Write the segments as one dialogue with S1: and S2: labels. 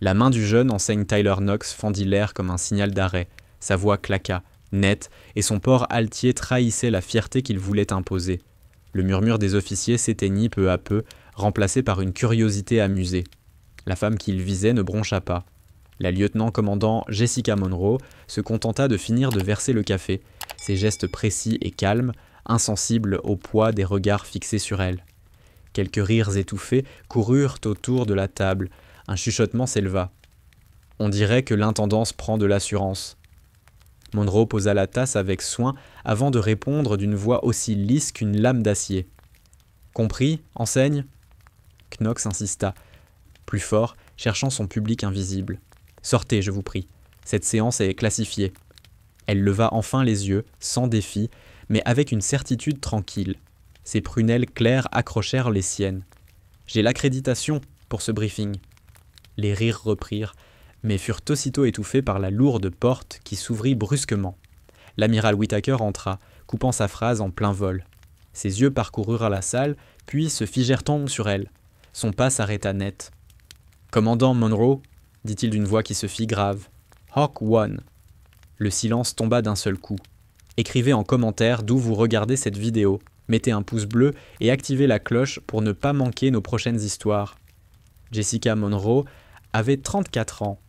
S1: La main du jeune enseigne Tyler Knox fendit l'air comme un signal d'arrêt. Sa voix claqua, nette, et son port altier trahissait la fierté qu'il voulait imposer. Le murmure des officiers s'éteignit peu à peu, remplacé par une curiosité amusée. La femme qu'il visait ne broncha pas. La lieutenant-commandant Jessica Monroe se contenta de finir de verser le café, ses gestes précis et calmes, insensibles au poids des regards fixés sur elle. Quelques rires étouffés coururent autour de la table. Un chuchotement s'éleva. On dirait que l'intendance prend de l'assurance. Monroe posa la tasse avec soin avant de répondre d'une voix aussi lisse qu'une lame d'acier. « Compris, enseigne ?» Knox insista, plus fort, cherchant son public invisible. « Sortez, je vous prie. Cette séance est classifiée. » Elle leva enfin les yeux, sans défi, mais avec une certitude tranquille. Ses prunelles claires accrochèrent les siennes. « J'ai l'accréditation pour ce briefing. » Les rires reprirent, mais furent aussitôt étouffés par la lourde porte qui s'ouvrit brusquement. L'amiral Whittaker entra, coupant sa phrase en plein vol. Ses yeux parcoururent la salle, puis se figèrent sur elle. Son pas s'arrêta net. « Commandant Monroe » dit-il d'une voix qui se fit grave. « Hawk One. » Le silence tomba d'un seul coup. « Écrivez en commentaire d'où vous regardez cette vidéo. Mettez un pouce bleu et activez la cloche pour ne pas manquer nos prochaines histoires. » Jessica Monroe avait 34 ans.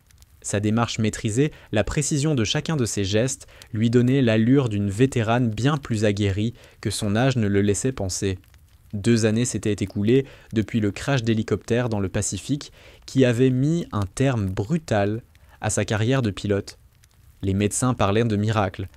S1: Sa démarche maîtrisée, la précision de chacun de ses gestes lui donnaient l'allure d'une vétérane bien plus aguerrie que son âge ne le laissait penser. 2 années s'étaient écoulées depuis le crash d'hélicoptère dans le Pacifique qui avait mis un terme brutal à sa carrière de pilote. Les médecins parlaient de miracle.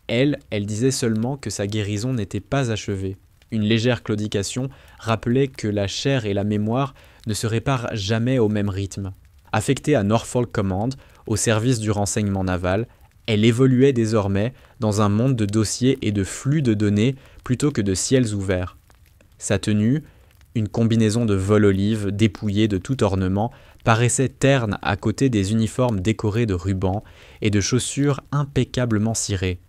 S1: Elle disait seulement que sa guérison n'était pas achevée. Une légère claudication rappelait que la chair et la mémoire ne se réparent jamais au même rythme. Affectée à Norfolk Command, au service du renseignement naval, elle évoluait désormais dans un monde de dossiers et de flux de données plutôt que de ciels ouverts. Sa tenue, une combinaison de vol olive dépouillée de tout ornement, paraissait terne à côté des uniformes décorés de rubans et de chaussures impeccablement cirées.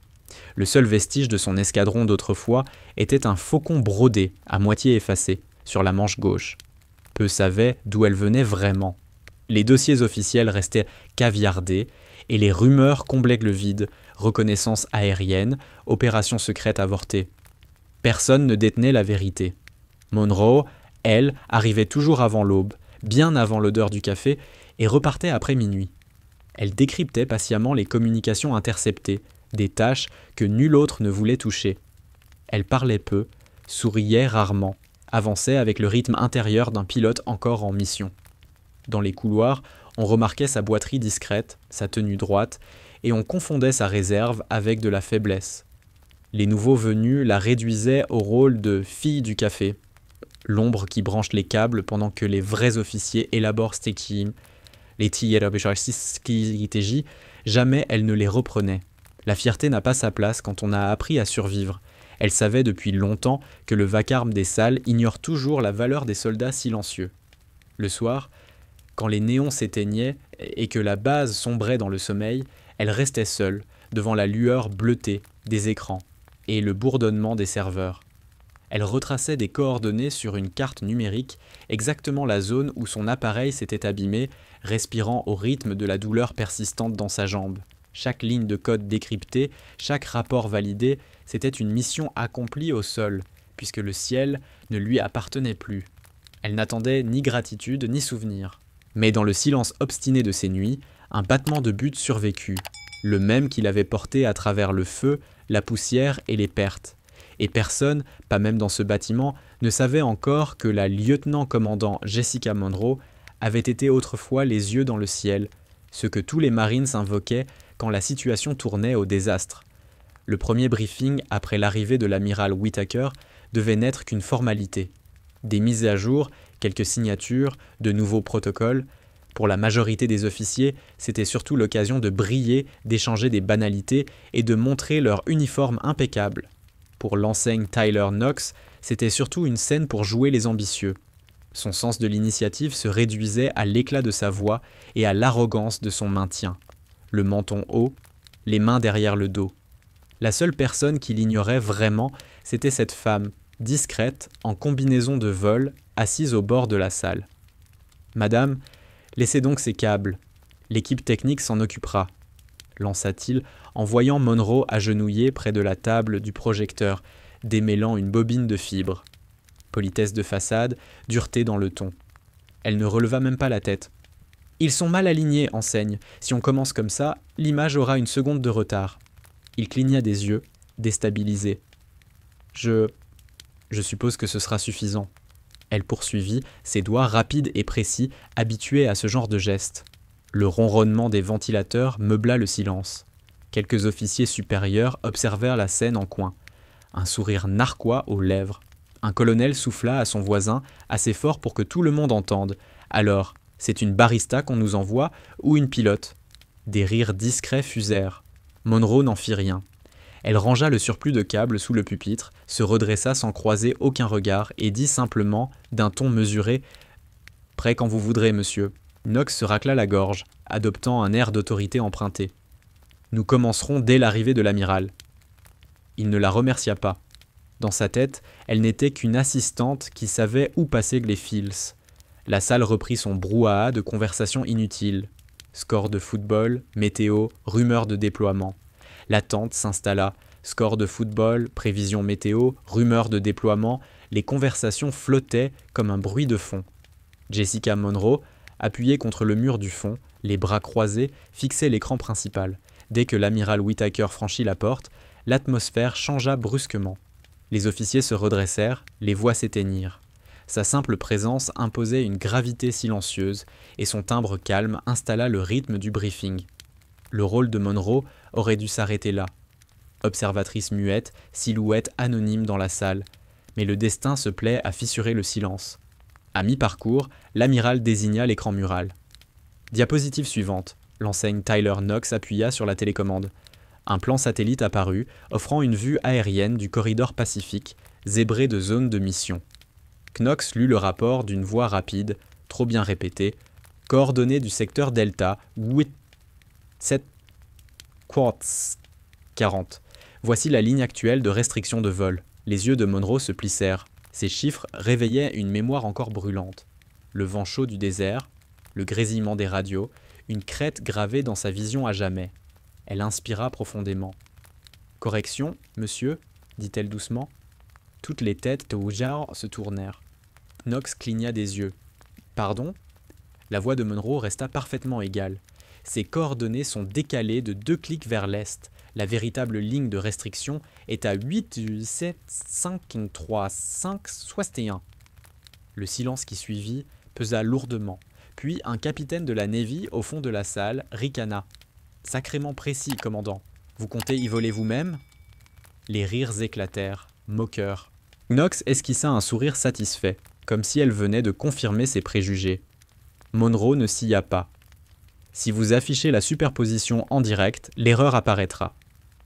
S1: Le seul vestige de son escadron d'autrefois était un faucon brodé, à moitié effacé, sur la manche gauche. Peu savaient d'où elle venait vraiment. Les dossiers officiels restaient caviardés et les rumeurs comblaient le vide, reconnaissance aérienne, opération secrète avortée. Personne ne détenait la vérité. Monroe, elle, arrivait toujours avant l'aube, bien avant l'odeur du café, et repartait après minuit. Elle décryptait patiemment les communications interceptées, des tâches que nul autre ne voulait toucher. Elle parlait peu, souriait rarement, avançait avec le rythme intérieur d'un pilote encore en mission. Dans les couloirs, on remarquait sa boiterie discrète, sa tenue droite, et on confondait sa réserve avec de la faiblesse. Les nouveaux venus la réduisaient au rôle de fille du café, l'ombre qui branche les câbles pendant que les vrais officiers élaborent Stekjim, les Tierabijarskiji, jamais elle ne les reprenait. La fierté n'a pas sa place quand on a appris à survivre. Elle savait depuis longtemps que le vacarme des salles ignore toujours la valeur des soldats silencieux. Le soir, quand les néons s'éteignaient et que la base sombrait dans le sommeil, elle restait seule, devant la lueur bleutée des écrans et le bourdonnement des serveurs. Elle retraçait des coordonnées sur une carte numérique, exactement la zone où son appareil s'était abîmé, respirant au rythme de la douleur persistante dans sa jambe. Chaque ligne de code décryptée, chaque rapport validé, c'était une mission accomplie au sol, puisque le ciel ne lui appartenait plus. Elle n'attendait ni gratitude ni souvenir. Mais dans le silence obstiné de ces nuits, un battement de but survécut, le même qui l'avait porté à travers le feu, la poussière et les pertes. Et personne, pas même dans ce bâtiment, ne savait encore que la lieutenant-commandant Jessica Monroe avait été autrefois les yeux dans le ciel, ce que tous les Marines invoquaient quand la situation tournait au désastre. Le premier briefing après l'arrivée de l'amiral Whittaker devait n'être qu'une formalité. Des mises à jour, quelques signatures, de nouveaux protocoles. Pour la majorité des officiers, c'était surtout l'occasion de briller, d'échanger des banalités et de montrer leur uniforme impeccable. Pour l'enseigne Tyler Knox, c'était surtout une scène pour jouer les ambitieux. Son sens de l'initiative se réduisait à l'éclat de sa voix et à l'arrogance de son maintien. Le menton haut, les mains derrière le dos. La seule personne qui l'ignorait vraiment, c'était cette femme, discrète, en combinaison de vol, assise au bord de la salle. « Madame, Laissez donc ces câbles. L'équipe technique s'en occupera, lança-t-il en voyant Monroe agenouillé près de la table du projecteur, démêlant une bobine de fibres. Politesse de façade, dureté dans le ton. Elle ne releva même pas la tête. « Ils sont mal alignés, enseigne. Si on commence comme ça, l'image aura une seconde de retard. » Il cligna des yeux, déstabilisé. « Je suppose que ce sera suffisant. » Elle poursuivit, ses doigts rapides et précis, habitués à ce genre de geste. Le ronronnement des ventilateurs meubla le silence. Quelques officiers supérieurs observèrent la scène en coin. Un sourire narquois aux lèvres. Un colonel souffla à son voisin, assez fort pour que tout le monde entende. « Alors, c'est une barista qu'on nous envoie ou une pilote ?» Des rires discrets fusèrent. Monroe n'en fit rien. Elle rangea le surplus de câbles sous le pupitre, se redressa sans croiser aucun regard et dit simplement, d'un ton mesuré « Prêt quand vous voudrez, monsieur. » Knox se racla la gorge, adoptant un air d'autorité emprunté. « Nous commencerons dès l'arrivée de l'amiral. » Il ne la remercia pas. Dans sa tête, elle n'était qu'une assistante qui savait où passer les fils. La salle reprit son brouhaha de conversations inutiles. Score de football, météo, rumeurs de déploiement. L'attente s'installa. Score de football, prévision météo, rumeurs de déploiement. Les conversations flottaient comme un bruit de fond. Jessica Monroe, appuyée contre le mur du fond, les bras croisés, fixait l'écran principal. Dès que l'amiral Whittaker franchit la porte, l'atmosphère changea brusquement. Les officiers se redressèrent, les voix s'éteignirent. Sa simple présence imposait une gravité silencieuse, et son timbre calme installa le rythme du briefing. Le rôle de Monroe aurait dû s'arrêter là. Observatrice muette, silhouette anonyme dans la salle, mais le destin se plaît à fissurer le silence. À mi-parcours, l'amiral désigna l'écran mural. Diapositive suivante. L'enseigne Tyler Knox appuya sur la télécommande. Un plan satellite apparut, offrant une vue aérienne du corridor Pacifique, zébré de zones de mission. Knox lut le rapport d'une voix rapide, trop bien répétée. Coordonnées du secteur Delta, 7 quarts 40. Voici la ligne actuelle de restriction de vol. Les yeux de Monroe se plissèrent. Ces chiffres réveillaient une mémoire encore brûlante. Le vent chaud du désert, le grésillement des radios, une crête gravée dans sa vision à jamais. Elle inspira profondément. « Correction, monsieur ?» dit-elle doucement. Toutes les têtes au genre se tournèrent. Knox cligna des yeux. « Pardon ?» La voix de Monroe resta parfaitement égale. Ses coordonnées sont décalées de 2 clics vers l'est. La véritable ligne de restriction est à 8, 7, 5, 3, 5, 61. Le silence qui suivit pesa lourdement. Puis un capitaine de la Navy au fond de la salle ricana. « Sacrément précis, commandant. Vous comptez y voler vous-même » Les rires éclatèrent, moqueurs. Knox esquissa un sourire satisfait, comme si elle venait de confirmer ses préjugés. Monroe ne scia pas. « Si vous affichez la superposition en direct, l'erreur apparaîtra. »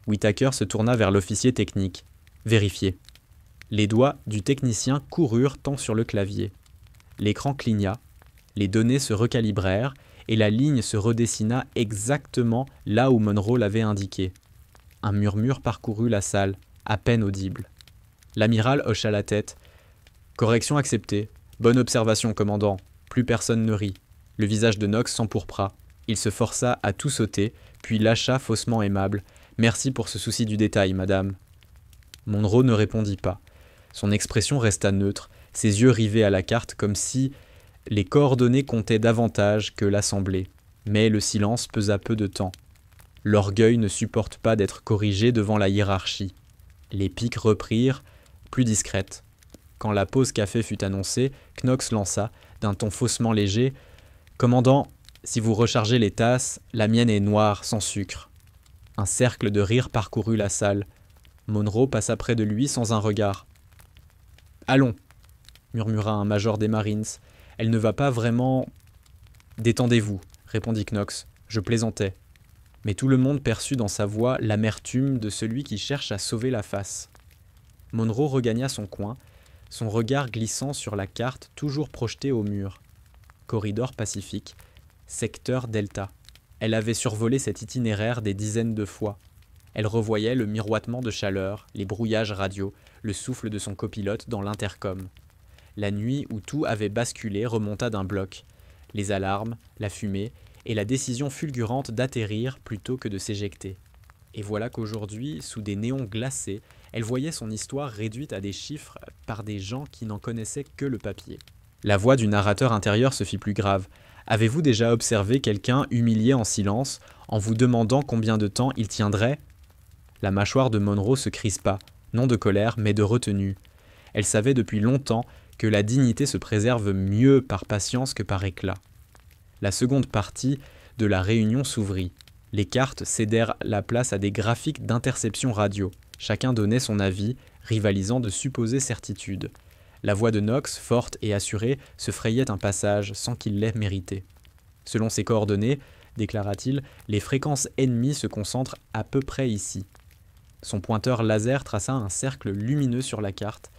S1: Whittaker se tourna vers l'officier technique. « Vérifiez. » Les doigts du technicien coururent tant sur le clavier. L'écran cligna, les données se recalibrèrent et la ligne se redessina exactement là où Monroe l'avait indiqué. Un murmure parcourut la salle, à peine audible. L'amiral hocha la tête. « Correction acceptée. Bonne observation, commandant. » Plus personne ne rit. Le visage de Knox s'empourpra. Il se força à tout sauter, puis lâcha faussement aimable. « Merci pour ce souci du détail, madame. » Monroe ne répondit pas. Son expression resta neutre, ses yeux rivés à la carte comme si les coordonnées comptaient davantage que l'assemblée. Mais le silence pesa peu de temps. L'orgueil ne supporte pas d'être corrigé devant la hiérarchie. Les piques reprirent, plus discrètes. Quand la pause café fut annoncée, Knox lança, d'un ton faussement léger, « Commandant, si vous rechargez les tasses, la mienne est noire, sans sucre. » Un cercle de rire parcourut la salle. Monroe passa près de lui sans un regard. « Allons !» murmura un major des Marines. « Elle ne va pas vraiment... »« Détendez-vous, » répondit Knox. « Je plaisantais. » Mais tout le monde perçut dans sa voix l'amertume de celui qui cherche à sauver la face. Monroe regagna son coin, son regard glissant sur la carte toujours projetée au mur. Corridor Pacifique, secteur Delta. Elle avait survolé cet itinéraire des dizaines de fois. Elle revoyait le miroitement de chaleur, les brouillages radio, le souffle de son copilote dans l'intercom. La nuit où tout avait basculé remonta d'un bloc. les alarmes, la fumée et la décision fulgurante d'atterrir plutôt que de s'éjecter. Et voilà qu'aujourd'hui, sous des néons glacés, elle voyait son histoire réduite à des chiffres par des gens qui n'en connaissaient que le papier. La voix du narrateur intérieur se fit plus grave. Avez-vous déjà observé quelqu'un humilié en silence, en vous demandant combien de temps il tiendrait ? La mâchoire de Monroe se crispa, non de colère, mais de retenue. Elle savait depuis longtemps que la dignité se préserve mieux par patience que par éclat. La seconde partie de la réunion s'ouvrit. Les cartes cédèrent la place à des graphiques d'interception radio. Chacun donnait son avis, rivalisant de supposées certitudes. La voix de Knox, forte et assurée, se frayait un passage sans qu'il l'ait mérité. Selon ses coordonnées, déclara-t-il, les fréquences ennemies se concentrent à peu près ici. Son pointeur laser traça un cercle lumineux sur la carte,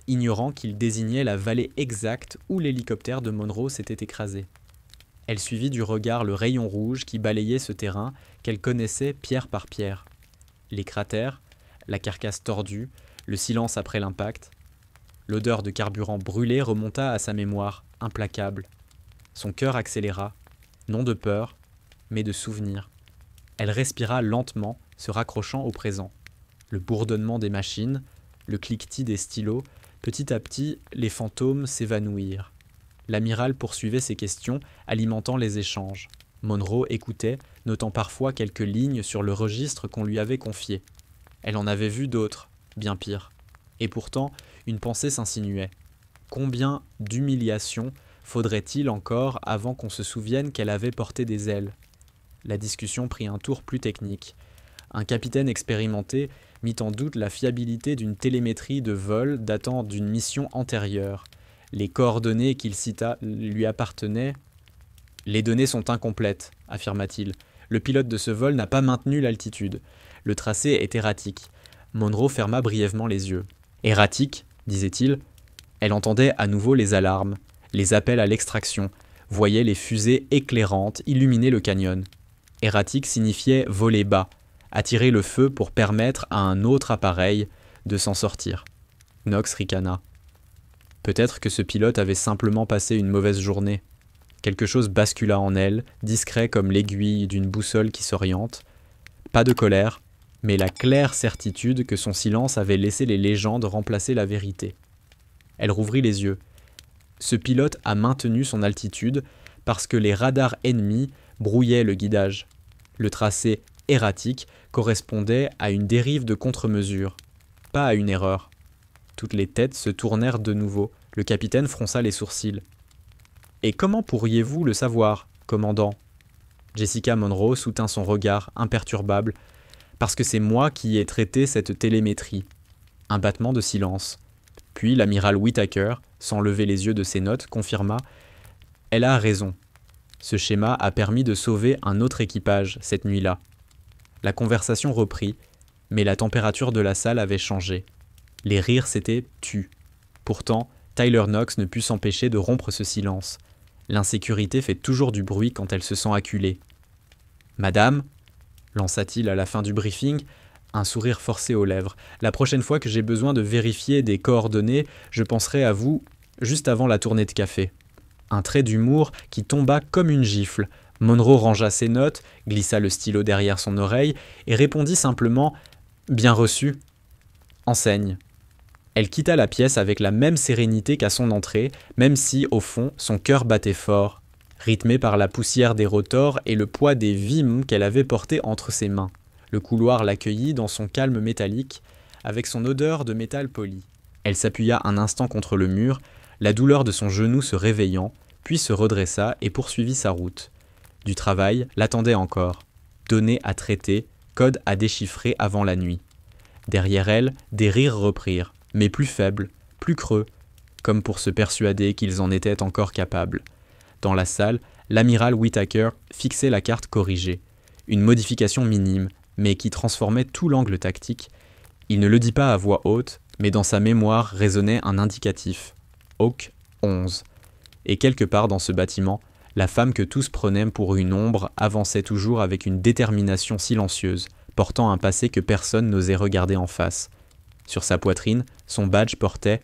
S1: ignorant qu'il désignait la vallée exacte où l'hélicoptère de Monroe s'était écrasé. Elle suivit du regard le rayon rouge qui balayait ce terrain qu'elle connaissait pierre par pierre. Les cratères, la carcasse tordue, le silence après l'impact. L'odeur de carburant brûlé remonta à sa mémoire, implacable. Son cœur accéléra, non de peur, mais de souvenir. Elle respira lentement, se raccrochant au présent. Le bourdonnement des machines, le cliquetis des stylos, petit à petit, les fantômes s'évanouirent. L'amiral poursuivait ses questions, alimentant les échanges. Monroe écoutait, notant parfois quelques lignes sur le registre qu'on lui avait confié. Elle en avait vu d'autres, bien pires. Et pourtant, une pensée s'insinuait. Combien d'humiliations faudrait-il encore avant qu'on se souvienne qu'elle avait porté des ailes ? La discussion prit un tour plus technique. Un capitaine expérimenté mit en doute la fiabilité d'une télémétrie de vol datant d'une mission antérieure. Les coordonnées qu'il cita lui appartenaient. « Les données sont incomplètes », affirma-t-il. « Le pilote de ce vol n'a pas maintenu l'altitude. Le tracé est erratique. » Monroe ferma brièvement les yeux. « Erratique » disait-il. Elle entendait à nouveau les alarmes, les appels à l'extraction, voyait les fusées éclairantes illuminer le canyon. Erratique signifiait voler bas, attirer le feu pour permettre à un autre appareil de s'en sortir. Knox ricana. Peut-être que ce pilote avait simplement passé une mauvaise journée. Quelque chose bascula en elle, discret comme l'aiguille d'une boussole qui s'oriente. Pas de colère, mais la claire certitude que son silence avait laissé les légendes remplacer la vérité. Elle rouvrit les yeux. Ce pilote a maintenu son altitude parce que les radars ennemis brouillaient le guidage. Le tracé erratique correspondait à une dérive de contre-mesure, pas à une erreur. Toutes les têtes se tournèrent de nouveau. Le capitaine fronça les sourcils. « Et comment pourriez-vous le savoir, commandant ?» Jessica Monroe soutint son regard, imperturbable, « Parce que c'est moi qui ai traité cette télémétrie. » Un battement de silence. Puis l'amiral Whittaker, sans lever les yeux de ses notes, confirma « Elle a raison. Ce schéma a permis de sauver un autre équipage cette nuit-là. » La conversation reprit, mais la température de la salle avait changé. Les rires s'étaient tus. Pourtant, Tyler Knox ne put s'empêcher de rompre ce silence. L'insécurité fait toujours du bruit quand elle se sent acculée. « Madame » lança-t-il à la fin du briefing, un sourire forcé aux lèvres. « La prochaine fois que j'ai besoin de vérifier des coordonnées, je penserai à vous juste avant la tournée de café. » Un trait d'humour qui tomba comme une gifle. Monroe rangea ses notes, glissa le stylo derrière son oreille et répondit simplement « Bien reçu. » Enseigne. Elle quitta la pièce avec la même sérénité qu'à son entrée, même si, au fond, son cœur battait fort, rythmé par la poussière des rotors et le poids des vimes qu'elle avait portés entre ses mains. Le couloir l'accueillit dans son calme métallique, avec son odeur de métal poli. Elle s'appuya un instant contre le mur, la douleur de son genou se réveillant, puis se redressa et poursuivit sa route. Du travail l'attendait encore. Données à traiter, code à déchiffrer avant la nuit. Derrière elle, des rires reprirent, mais plus faibles, plus creux, comme pour se persuader qu'ils en étaient encore capables. Dans la salle, l'amiral Whittaker fixait la carte corrigée. Une modification minime, mais qui transformait tout l'angle tactique. Il ne le dit pas à voix haute, mais dans sa mémoire résonnait un indicatif. Hawk 11. Et quelque part dans ce bâtiment, la femme que tous prenaient pour une ombre avançait toujours avec une détermination silencieuse, portant un passé que personne n'osait regarder en face. Sur sa poitrine, son badge portait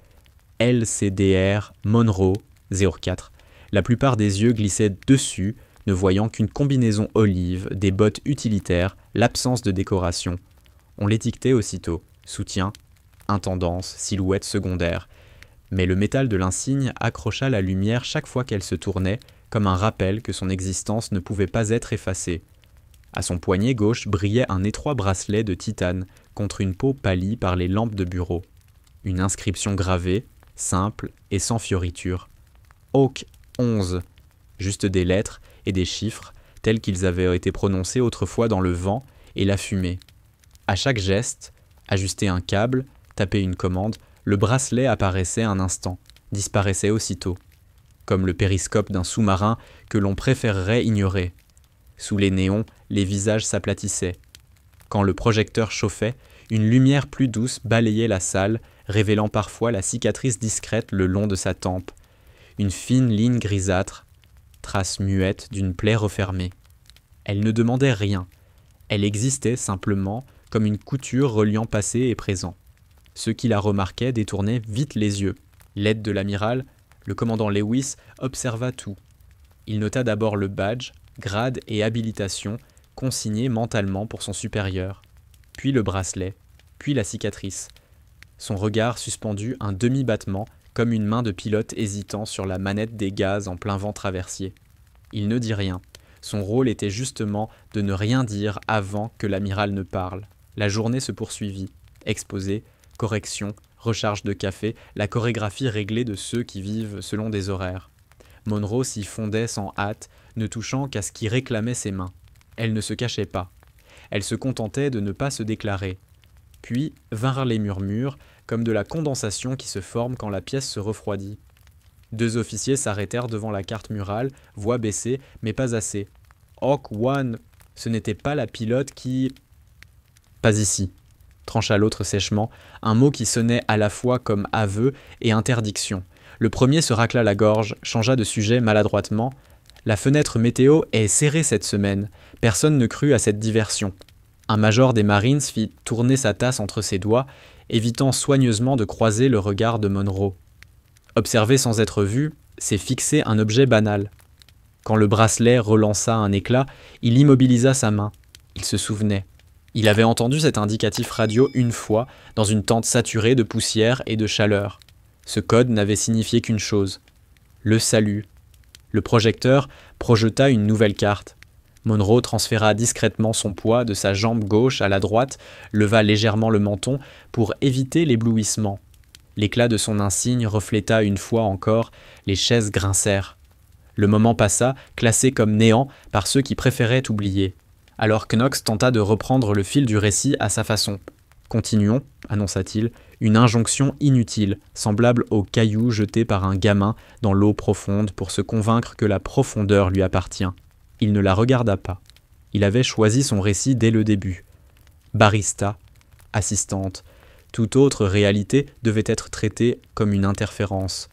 S1: LCDR Monroe 04, La plupart des yeux glissaient dessus, ne voyant qu'une combinaison olive, des bottes utilitaires, l'absence de décoration. On l'étiquetait aussitôt, soutien, intendance, silhouette secondaire. Mais le métal de l'insigne accrocha la lumière chaque fois qu'elle se tournait, comme un rappel que son existence ne pouvait pas être effacée. À son poignet gauche brillait un étroit bracelet de titane contre une peau pâlie par les lampes de bureau. Une inscription gravée, simple et sans fioriture. Hawk 11, juste des lettres et des chiffres tels qu'ils avaient été prononcés autrefois dans le vent et la fumée. À chaque geste, ajuster un câble, taper une commande, le bracelet apparaissait un instant, disparaissait aussitôt, comme le périscope d'un sous-marin que l'on préférerait ignorer. Sous les néons, les visages s'aplatissaient. Quand le projecteur chauffait, une lumière plus douce balayait la salle, révélant parfois la cicatrice discrète le long de sa tempe. Une fine ligne grisâtre, trace muette d'une plaie refermée. Elle ne demandait rien. Elle existait simplement comme une couture reliant passé et présent. Ceux qui la remarquaient détournaient vite les yeux. L'aide de l'amiral, le commandant Lewis, observa tout. Il nota d'abord le badge, grade et habilitation consignés mentalement pour son supérieur, puis le bracelet, puis la cicatrice. Son regard suspendu un demi-battement comme une main de pilote hésitant sur la manette des gaz en plein vent traversier. Il ne dit rien. Son rôle était justement de ne rien dire avant que l'amiral ne parle. La journée se poursuivit. Exposé, correction, recharge de café, la chorégraphie réglée de ceux qui vivent selon des horaires. Monroe s'y fondait sans hâte, ne touchant qu'à ce qui réclamait ses mains. Elle ne se cachait pas. Elle se contentait de ne pas se déclarer. Puis vinrent les murmures, comme de la condensation qui se forme quand la pièce se refroidit. 2 officiers s'arrêtèrent devant la carte murale, voix baissée, mais pas assez. Hawk One, ce n'était pas la pilote qui... Pas ici, trancha l'autre sèchement, un mot qui sonnait à la fois comme aveu et interdiction. Le premier se racla la gorge, changea de sujet maladroitement. La fenêtre météo est serrée cette semaine. Personne ne crut à cette diversion. Un major des Marines fit tourner sa tasse entre ses doigts, évitant soigneusement de croiser le regard de Monroe. Observer sans être vu, c'est fixer un objet banal. Quand le bracelet relança un éclat, il immobilisa sa main. Il se souvenait. Il avait entendu cet indicatif radio une fois, dans une tente saturée de poussière et de chaleur. Ce code n'avait signifié qu'une chose, le salut. Le projecteur projeta une nouvelle carte. Monroe transféra discrètement son poids de sa jambe gauche à la droite, leva légèrement le menton pour éviter l'éblouissement. L'éclat de son insigne refléta une fois encore, les chaises grincèrent. Le moment passa, classé comme néant par ceux qui préféraient oublier. Alors Knox tenta de reprendre le fil du récit à sa façon. « Continuons », annonça-t-il, une injonction inutile, semblable aux cailloux jetés par un gamin dans l'eau profonde pour se convaincre que la profondeur lui appartient. Il ne la regarda pas. Il avait choisi son récit dès le début. Barista, assistante, toute autre réalité devait être traitée comme une interférence.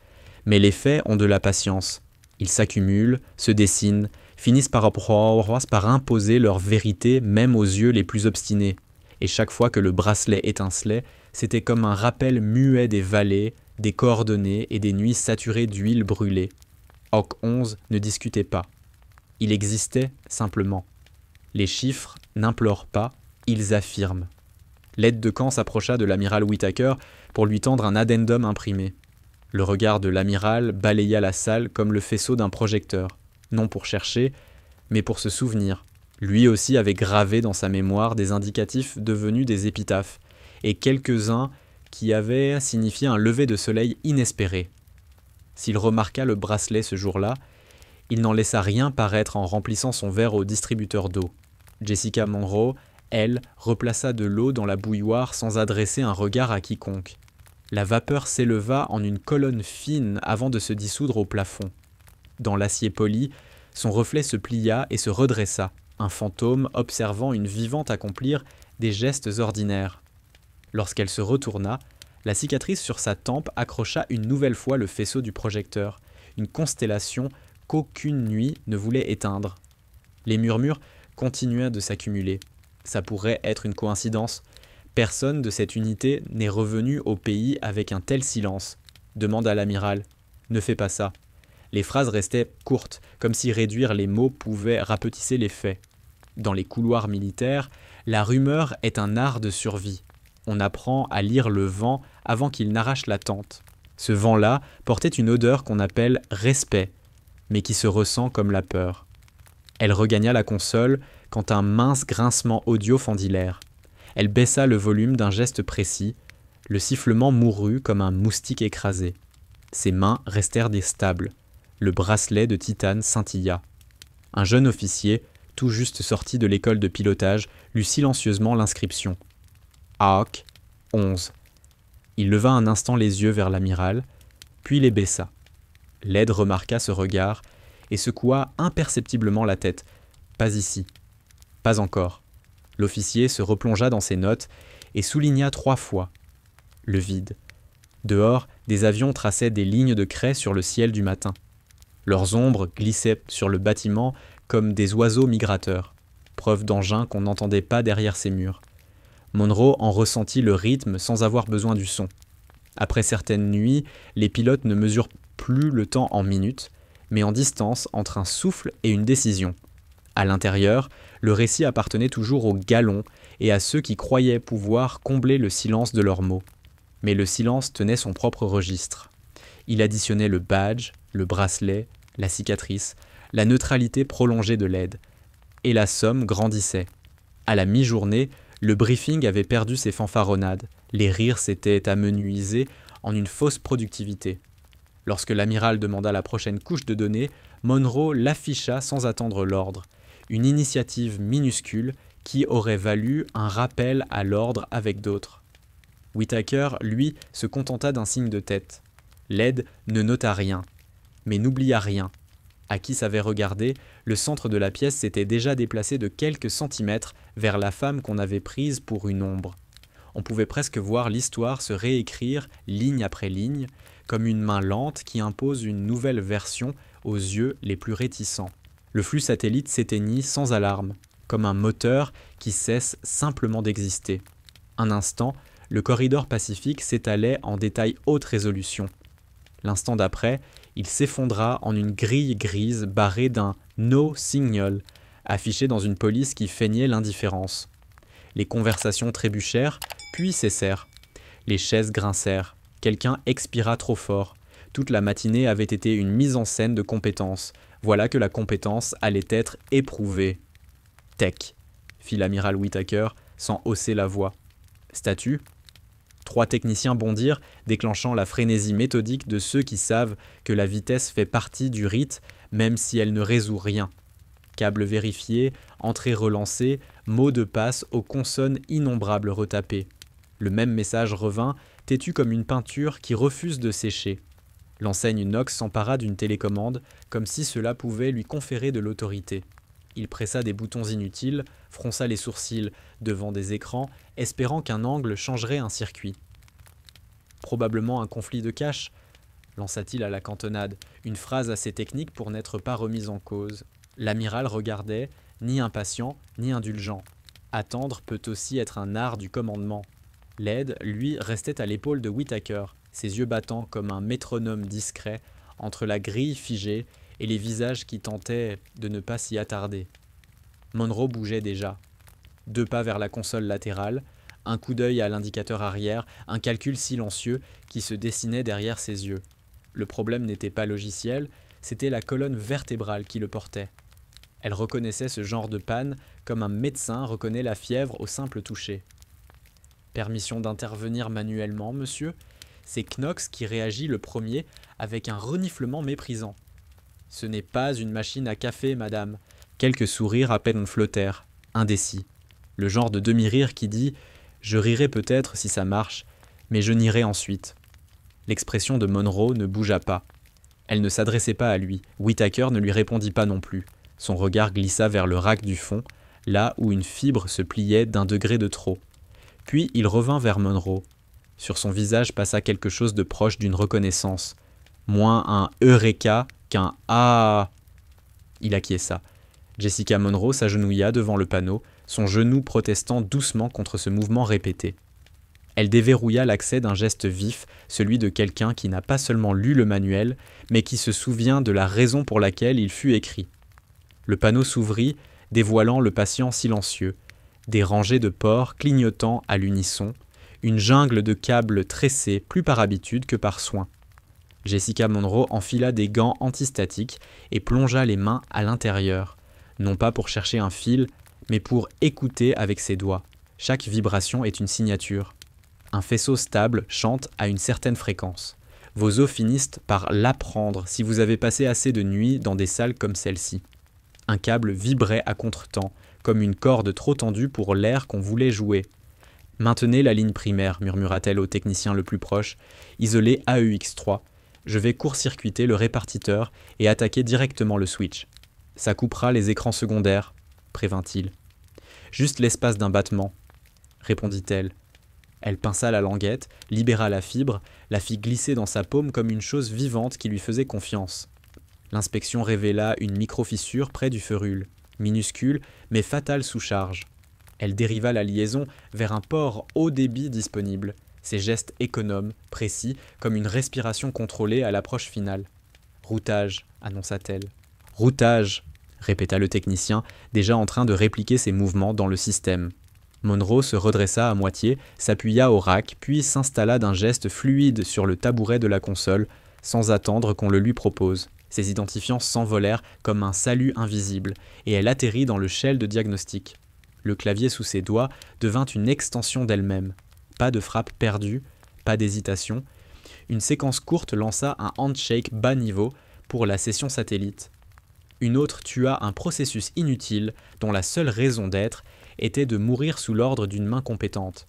S1: Mais les faits ont de la patience. Ils s'accumulent, se dessinent, finissent par imposer leur vérité même aux yeux les plus obstinés. Et chaque fois que le bracelet étincelait, c'était comme un rappel muet des vallées, des coordonnées et des nuits saturées d'huile brûlée. Hawk 11 ne discutait pas. Il existait simplement. Les chiffres n'implorent pas, ils affirment. L'aide de camp s'approcha de l'amiral Whittaker pour lui tendre un addendum imprimé. Le regard de l'amiral balaya la salle comme le faisceau d'un projecteur, non pour chercher, mais pour se souvenir. Lui aussi avait gravé dans sa mémoire des indicatifs devenus des épitaphes, et quelques-uns qui avaient signifié un lever de soleil inespéré. S'il remarqua le bracelet ce jour-là, il n'en laissa rien paraître en remplissant son verre au distributeur d'eau. Jessica Monroe, elle, replaça de l'eau dans la bouilloire sans adresser un regard à quiconque. La vapeur s'éleva en une colonne fine avant de se dissoudre au plafond. Dans l'acier poli, son reflet se plia et se redressa, un fantôme observant une vivante accomplir des gestes ordinaires. Lorsqu'elle se retourna, la cicatrice sur sa tempe accrocha une nouvelle fois le faisceau du projecteur, une constellation qu'aucune nuit ne voulait éteindre. Les murmures continuaient de s'accumuler. Ça pourrait être une coïncidence. Personne de cette unité n'est revenu au pays avec un tel silence. Demanda l'amiral. Ne fais pas ça. Les phrases restaient courtes, comme si réduire les mots pouvait rapetisser les faits. Dans les couloirs militaires, la rumeur est un art de survie. On apprend à lire le vent avant qu'il n'arrache la tente. Ce vent-là portait une odeur qu'on appelle respect, mais qui se ressent comme la peur. Elle regagna la console quand un mince grincement audio fendit l'air. Elle baissa le volume d'un geste précis. Le sifflement mourut comme un moustique écrasé. Ses mains restèrent des stables. Le bracelet de titane scintilla. Un jeune officier, tout juste sorti de l'école de pilotage, lut silencieusement l'inscription. Hawk 11. Il leva un instant les yeux vers l'amiral, puis les baissa. Led remarqua ce regard et secoua imperceptiblement la tête. Pas ici. Pas encore. L'officier se replongea dans ses notes et souligna 3 fois. Le vide. Dehors, des avions traçaient des lignes de craie sur le ciel du matin. Leurs ombres glissaient sur le bâtiment comme des oiseaux migrateurs, preuve d'engins qu'on n'entendait pas derrière ces murs. Monroe en ressentit le rythme sans avoir besoin du son. Après certaines nuits, les pilotes ne mesurent plus le temps en minutes, mais en distance entre un souffle et une décision. À l'intérieur, le récit appartenait toujours aux galons et à ceux qui croyaient pouvoir combler le silence de leurs mots. Mais le silence tenait son propre registre. Il additionnait le badge, le bracelet, la cicatrice, la neutralité prolongée de l'aide. Et la somme grandissait. À la mi-journée, le briefing avait perdu ses fanfaronnades. Les rires s'étaient amenuisés en une fausse productivité. Lorsque l'amiral demanda la prochaine couche de données, Monroe l'afficha sans attendre l'ordre. Une initiative minuscule qui aurait valu un rappel à l'ordre avec d'autres. Whittaker, lui, se contenta d'un signe de tête. Led ne nota rien, mais n'oublia rien. À qui savait regarder, le centre de la pièce s'était déjà déplacé de quelques centimètres vers la femme qu'on avait prise pour une ombre. On pouvait presque voir l'histoire se réécrire ligne après ligne, comme une main lente qui impose une nouvelle version aux yeux les plus réticents. Le flux satellite s'éteignit sans alarme, comme un moteur qui cesse simplement d'exister. Un instant, le corridor pacifique s'étalait en détail haute résolution. L'instant d'après, il s'effondra en une grille grise barrée d'un « No Signal » affiché dans une police qui feignait l'indifférence. Les conversations trébuchèrent, puis cessèrent. Les chaises grincèrent. Quelqu'un expira trop fort. Toute la matinée avait été une mise en scène de compétence. Voilà que la compétence allait être éprouvée. « Tech », fit l'amiral Whittaker sans hausser la voix. « Statut ?» 3 techniciens bondirent, déclenchant la frénésie méthodique de ceux qui savent que la vitesse fait partie du rite, même si elle ne résout rien. Câble vérifié, entrée relancée, mots de passe aux consonnes innombrables retapées. Le même message revint, têtu comme une peinture qui refuse de sécher. L'enseigne Knox s'empara d'une télécommande, comme si cela pouvait lui conférer de l'autorité. Il pressa des boutons inutiles, fronça les sourcils devant des écrans, espérant qu'un angle changerait un circuit. Probablement un conflit de cache, lança-t-il à la cantonade, une phrase assez technique pour n'être pas remise en cause. L'amiral regardait, ni impatient, ni indulgent. Attendre peut aussi être un art du commandement. Led, lui, restait à l'épaule de Whittaker, ses yeux battant comme un métronome discret entre la grille figée et les visages qui tentaient de ne pas s'y attarder. Monroe bougeait déjà. 2 pas vers la console latérale, un coup d'œil à l'indicateur arrière, un calcul silencieux qui se dessinait derrière ses yeux. Le problème n'était pas logiciel, c'était la colonne vertébrale qui le portait. Elle reconnaissait ce genre de panne comme un médecin reconnaît la fièvre au simple toucher. « Permission d'intervenir manuellement, monsieur ?» C'est Knox qui réagit le premier avec un reniflement méprisant. « Ce n'est pas une machine à café, madame. » Quelques sourires à peine flottèrent, indécis. Le genre de demi-rire qui dit « Je rirai peut-être si ça marche, mais je nierai ensuite. » L'expression de Monroe ne bougea pas. Elle ne s'adressait pas à lui. Whittaker ne lui répondit pas non plus. Son regard glissa vers le rack du fond, là où une fibre se pliait d'1 degré de trop. Puis il revint vers Monroe. Sur son visage passa quelque chose de proche d'une reconnaissance. Moins un « Eureka » qu'un « Ah !» Il acquiesça. Jessica Monroe s'agenouilla devant le panneau, son genou protestant doucement contre ce mouvement répété. Elle déverrouilla l'accès d'un geste vif, celui de quelqu'un qui n'a pas seulement lu le manuel, mais qui se souvient de la raison pour laquelle il fut écrit. Le panneau s'ouvrit, dévoilant le patient silencieux, des rangées de ports clignotant à l'unisson, une jungle de câbles tressés plus par habitude que par soin. Jessica Monroe enfila des gants antistatiques et plongea les mains à l'intérieur, non pas pour chercher un fil, mais pour écouter avec ses doigts. Chaque vibration est une signature. Un faisceau stable chante à une certaine fréquence. Vos os finissent par l'apprendre si vous avez passé assez de nuits dans des salles comme celle-ci. Un câble vibrait à contretemps, comme une corde trop tendue pour l'air qu'on voulait jouer. « Maintenez la ligne primaire », murmura-t-elle au technicien le plus proche. « Isolez AEX3. Je vais court-circuiter le répartiteur et attaquer directement le switch. Ça coupera les écrans secondaires, prévint-il. Juste l'espace d'un battement, répondit-elle. Elle pinça la languette, libéra la fibre, la fit glisser dans sa paume comme une chose vivante qui lui faisait confiance. L'inspection révéla une micro-fissure près du ferrule, minuscule mais fatale sous charge. Elle dériva la liaison vers un port haut débit disponible, ses gestes économes, précis, comme une respiration contrôlée à l'approche finale. « Routage », annonça-t-elle. « Routage », répéta le technicien, déjà en train de répliquer ses mouvements dans le système. Monroe se redressa à moitié, s'appuya au rack, puis s'installa d'un geste fluide sur le tabouret de la console, sans attendre qu'on le lui propose. Ses identifiants s'envolèrent comme un salut invisible, et elle atterrit dans le shell de diagnostic. Le clavier sous ses doigts devint une extension d'elle-même. Pas de frappe perdue, pas d'hésitation. Une séquence courte lança un handshake bas niveau pour la session satellite. Une autre tua un processus inutile dont la seule raison d'être était de mourir sous l'ordre d'une main compétente.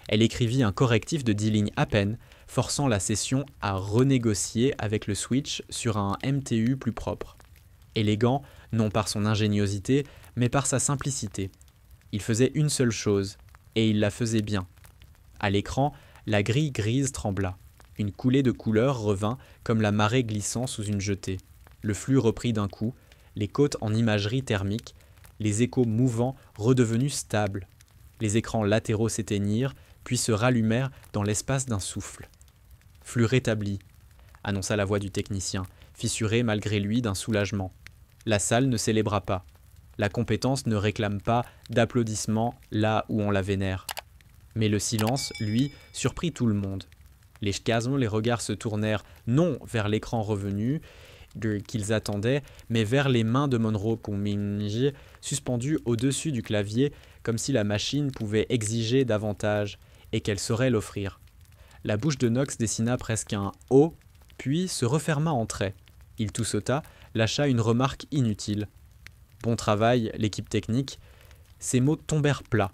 S1: Elle écrivit un correctif de 10 lignes à peine, forçant la session à renégocier avec le switch sur un MTU plus propre. Élégant, non par son ingéniosité, mais par sa simplicité. Il faisait une seule chose, et il la faisait bien. À l'écran, la grille grise trembla. Une coulée de couleurs revint comme la marée glissant sous une jetée. Le flux reprit d'un coup, les côtes en imagerie thermique, les échos mouvants redevenus stables. Les écrans latéraux s'éteignirent, puis se rallumèrent dans l'espace d'un souffle. « Flux rétabli », annonça la voix du technicien, fissuré malgré lui d'un soulagement. La salle ne célébra pas. La compétence ne réclame pas d'applaudissements là où on la vénère. Mais le silence, lui, surprit tout le monde. Les chasmes, les regards se tournèrent non vers l'écran revenu qu'ils attendaient, mais vers les mains de Monroe Cummings, suspendues au-dessus du clavier, comme si la machine pouvait exiger davantage, et qu'elle saurait l'offrir. La bouche de Knox dessina presque un « O », puis se referma en traits. Il toussota, lâcha une remarque inutile. « Bon travail, l'équipe technique ». Ces mots tombèrent plats.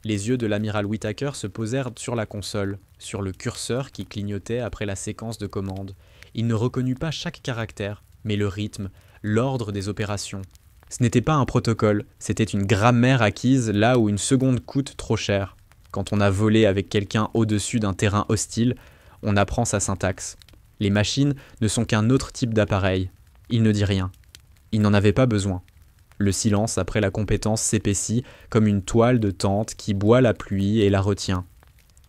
S1: Les yeux de l'amiral Whittaker se posèrent sur la console, sur le curseur qui clignotait après la séquence de commande. Il ne reconnut pas chaque caractère, mais le rythme, l'ordre des opérations. Ce n'était pas un protocole, c'était une grammaire acquise là où une seconde coûte trop cher. Quand on a volé avec quelqu'un au-dessus d'un terrain hostile, on apprend sa syntaxe. Les machines ne sont qu'un autre type d'appareil. Il ne dit rien. Il n'en avait pas besoin. Le silence après la compétence s'épaissit comme une toile de tente qui boit la pluie et la retient.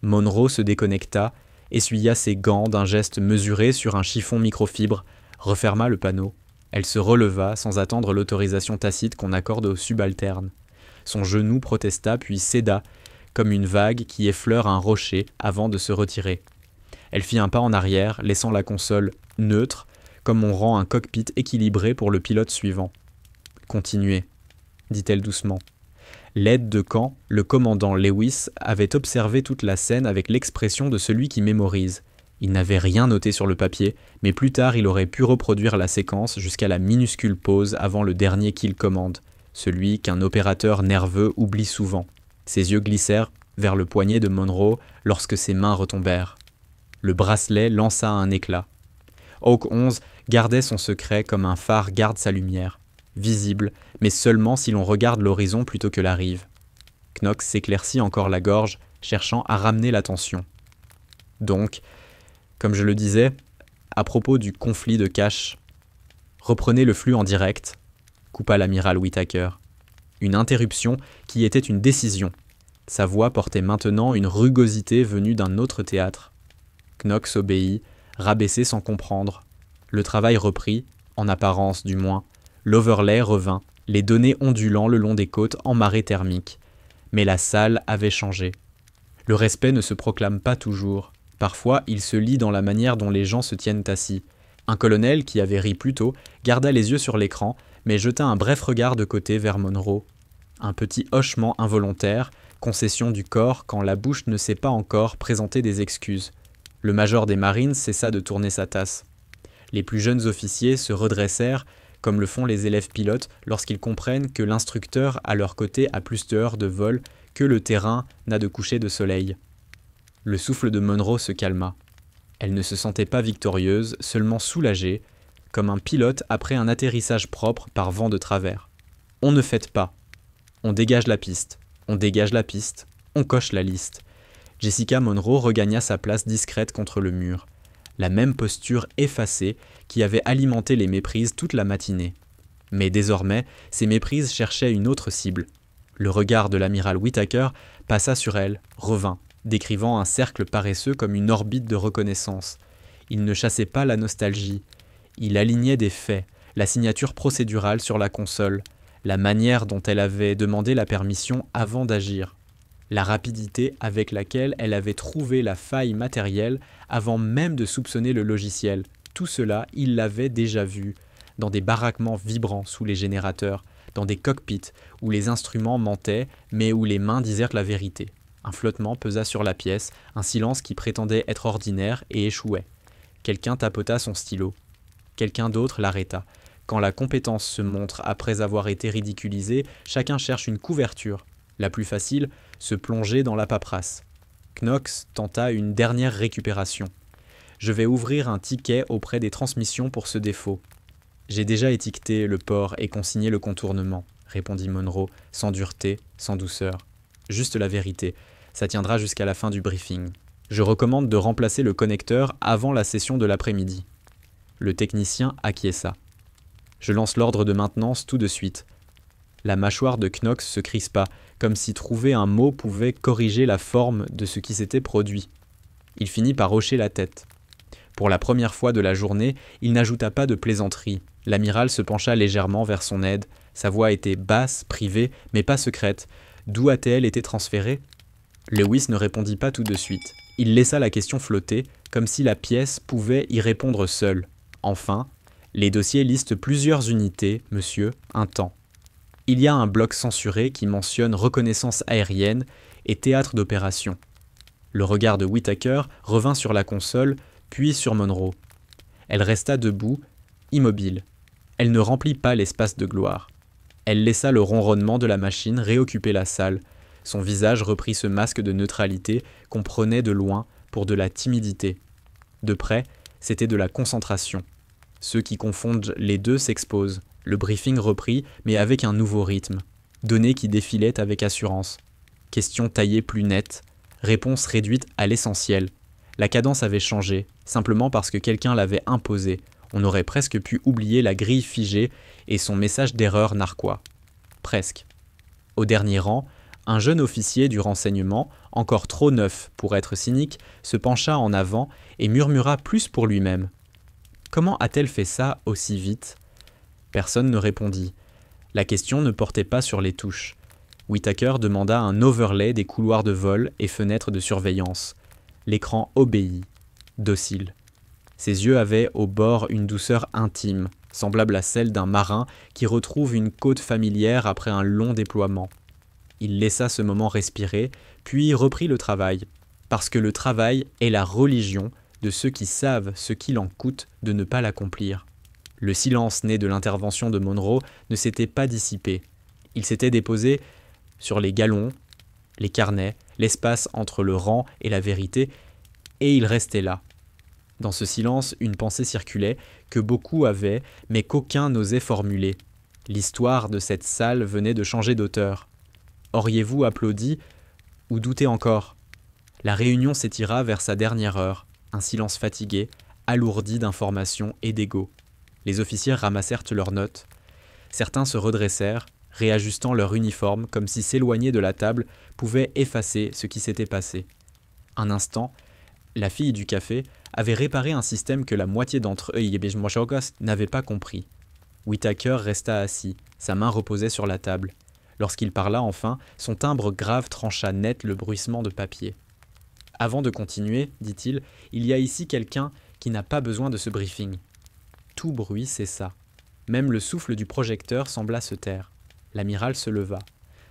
S1: Monroe se déconnecta, essuya ses gants d'un geste mesuré sur un chiffon microfibre, referma le panneau. Elle se releva sans attendre l'autorisation tacite qu'on accorde aux subalternes. Son genou protesta puis céda, comme une vague qui effleure un rocher avant de se retirer. Elle fit un pas en arrière, laissant la console neutre, comme on rend un cockpit équilibré pour le pilote suivant. « Continuez », dit-elle doucement. L'aide de camp, le commandant Lewis, avait observé toute la scène avec l'expression de celui qui mémorise. Il n'avait rien noté sur le papier, mais plus tard il aurait pu reproduire la séquence jusqu'à la minuscule pause avant le dernier kill commande, celui qu'un opérateur nerveux oublie souvent. Ses yeux glissèrent vers le poignet de Monroe lorsque ses mains retombèrent. Le bracelet lança un éclat. Hawk 11 gardait son secret comme un phare garde sa lumière. Visible, mais seulement si l'on regarde l'horizon plutôt que la rive. Knox s'éclaircit encore la gorge, cherchant à ramener l'attention. Donc, comme je le disais, à propos du conflit de cache, reprenez le flux en direct, coupa l'amiral Whittaker. Une interruption qui était une décision. Sa voix portait maintenant une rugosité venue d'un autre théâtre. Knox obéit, rabaissé sans comprendre. Le travail reprit, en apparence du moins. L'overlay revint, les données ondulant le long des côtes en marée thermique. Mais la salle avait changé. Le respect ne se proclame pas toujours. Parfois, il se lit dans la manière dont les gens se tiennent assis. Un colonel, qui avait ri plus tôt, garda les yeux sur l'écran, mais jeta un bref regard de côté vers Monroe. Un petit hochement involontaire, concession du corps quand la bouche ne sait pas encore présenter des excuses. Le major des Marines cessa de tourner sa tasse. Les plus jeunes officiers se redressèrent, comme le font les élèves pilotes lorsqu'ils comprennent que l'instructeur à leur côté a plus de heures de vol que le terrain n'a de coucher de soleil. Le souffle de Monroe se calma. Elle ne se sentait pas victorieuse, seulement soulagée, comme un pilote après un atterrissage propre par vent de travers. On ne fête pas. On dégage la piste. On dégage la piste. On coche la liste. Jessica Monroe regagna sa place discrète contre le mur. La même posture effacée qui avait alimenté les méprises toute la matinée. Mais désormais, ces méprises cherchaient une autre cible. Le regard de l'amiral Whittaker passa sur elle, revint, décrivant un cercle paresseux comme une orbite de reconnaissance. Il ne chassait pas la nostalgie. Il alignait des faits, la signature procédurale sur la console, la manière dont elle avait demandé la permission avant d'agir, la rapidité avec laquelle elle avait trouvé la faille matérielle avant même de soupçonner le logiciel. Tout cela, il l'avait déjà vu, dans des baraquements vibrants sous les générateurs, dans des cockpits où les instruments mentaient, mais où les mains disèrent la vérité. Un flottement pesa sur la pièce, un silence qui prétendait être ordinaire et échouait. Quelqu'un tapota son stylo. Quelqu'un d'autre l'arrêta. Quand la compétence se montre après avoir été ridiculisée, chacun cherche une couverture. La plus facile, se plonger dans la paperasse. Knox tenta une dernière récupération. « Je vais ouvrir un ticket auprès des transmissions pour ce défaut. »« J'ai déjà étiqueté le port et consigné le contournement, » répondit Monroe, sans dureté, sans douceur. « Juste la vérité, ça tiendra jusqu'à la fin du briefing. Je recommande de remplacer le connecteur avant la session de l'après-midi. » Le technicien acquiesça. « Je lance l'ordre de maintenance tout de suite. » La mâchoire de Knox se crispa, comme si trouver un mot pouvait corriger la forme de ce qui s'était produit. Il finit par hocher la tête. Pour la première fois de la journée, il n'ajouta pas de plaisanterie. L'amiral se pencha légèrement vers son aide. Sa voix était basse, privée, mais pas secrète. D'où a-t-elle été transférée ? Lewis ne répondit pas tout de suite. Il laissa la question flotter, comme si la pièce pouvait y répondre seule. Enfin, les dossiers listent plusieurs unités, monsieur, un temps. Il y a un bloc censuré qui mentionne reconnaissance aérienne et théâtre d'opération. Le regard de Whittaker revint sur la console, puis sur Monroe. Elle resta debout, immobile. Elle ne remplit pas l'espace de gloire. Elle laissa le ronronnement de la machine réoccuper la salle. Son visage reprit ce masque de neutralité qu'on prenait de loin pour de la timidité. De près, c'était de la concentration. Ceux qui confondent les deux s'exposent. Le briefing reprit, mais avec un nouveau rythme. Données qui défilaient avec assurance. Questions taillées plus nettes. Réponses réduites à l'essentiel. La cadence avait changé, simplement parce que quelqu'un l'avait imposée. On aurait presque pu oublier la grille figée et son message d'erreur narquois. Presque. Au dernier rang, un jeune officier du renseignement, encore trop neuf pour être cynique, se pencha en avant et murmura plus pour lui-même. « Comment a-t-elle fait ça aussi vite ?» Personne ne répondit. La question ne portait pas sur les touches. Whittaker demanda un overlay des couloirs de vol et fenêtres de surveillance. L'écran obéit, docile. Ses yeux avaient au bord une douceur intime, semblable à celle d'un marin qui retrouve une côte familière après un long déploiement. Il laissa ce moment respirer, puis reprit le travail, parce que le travail est la religion de ceux qui savent ce qu'il en coûte de ne pas l'accomplir. Le silence né de l'intervention de Monroe ne s'était pas dissipé. Il s'était déposé sur les galons, les carnets, l'espace entre le rang et la vérité, et il restait là. Dans ce silence, une pensée circulait, que beaucoup avaient, mais qu'aucun n'osait formuler. L'histoire de cette salle venait de changer d'auteur. Auriez-vous applaudi ou douté encore ? La réunion s'étira vers sa dernière heure, un silence fatigué, alourdi d'informations et d'ego. Les officiers ramassèrent leurs notes. Certains se redressèrent, réajustant leur uniforme comme si s'éloigner de la table pouvait effacer ce qui s'était passé. Un instant, la fille du café avait réparé un système que la moitié d'entre eux n'avaient pas compris. Whittaker resta assis, sa main reposait sur la table. Lorsqu'il parla enfin, son timbre grave trancha net le bruissement de papier. « Avant de continuer, dit-il, il y a ici quelqu'un qui n'a pas besoin de ce briefing. » Tout bruit cessa. Même le souffle du projecteur sembla se taire. L'amiral se leva.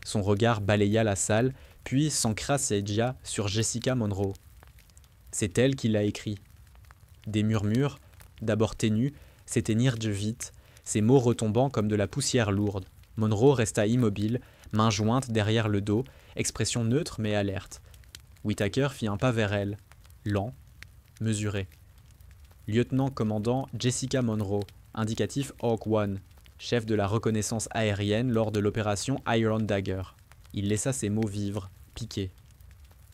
S1: Son regard balaya la salle, puis s'ancra sur Jessica Monroe. C'est elle qui l'a écrit. Des murmures, d'abord ténus, s'éteignirent vite, ses mots retombant comme de la poussière lourde. Monroe resta immobile, mains jointes derrière le dos, expression neutre mais alerte. Whittaker fit un pas vers elle, lent, mesuré. Lieutenant-commandant Jessica Monroe, indicatif Hawk One, chef de la reconnaissance aérienne lors de l'opération Iron Dagger. Il laissa ses mots vivre, piquer.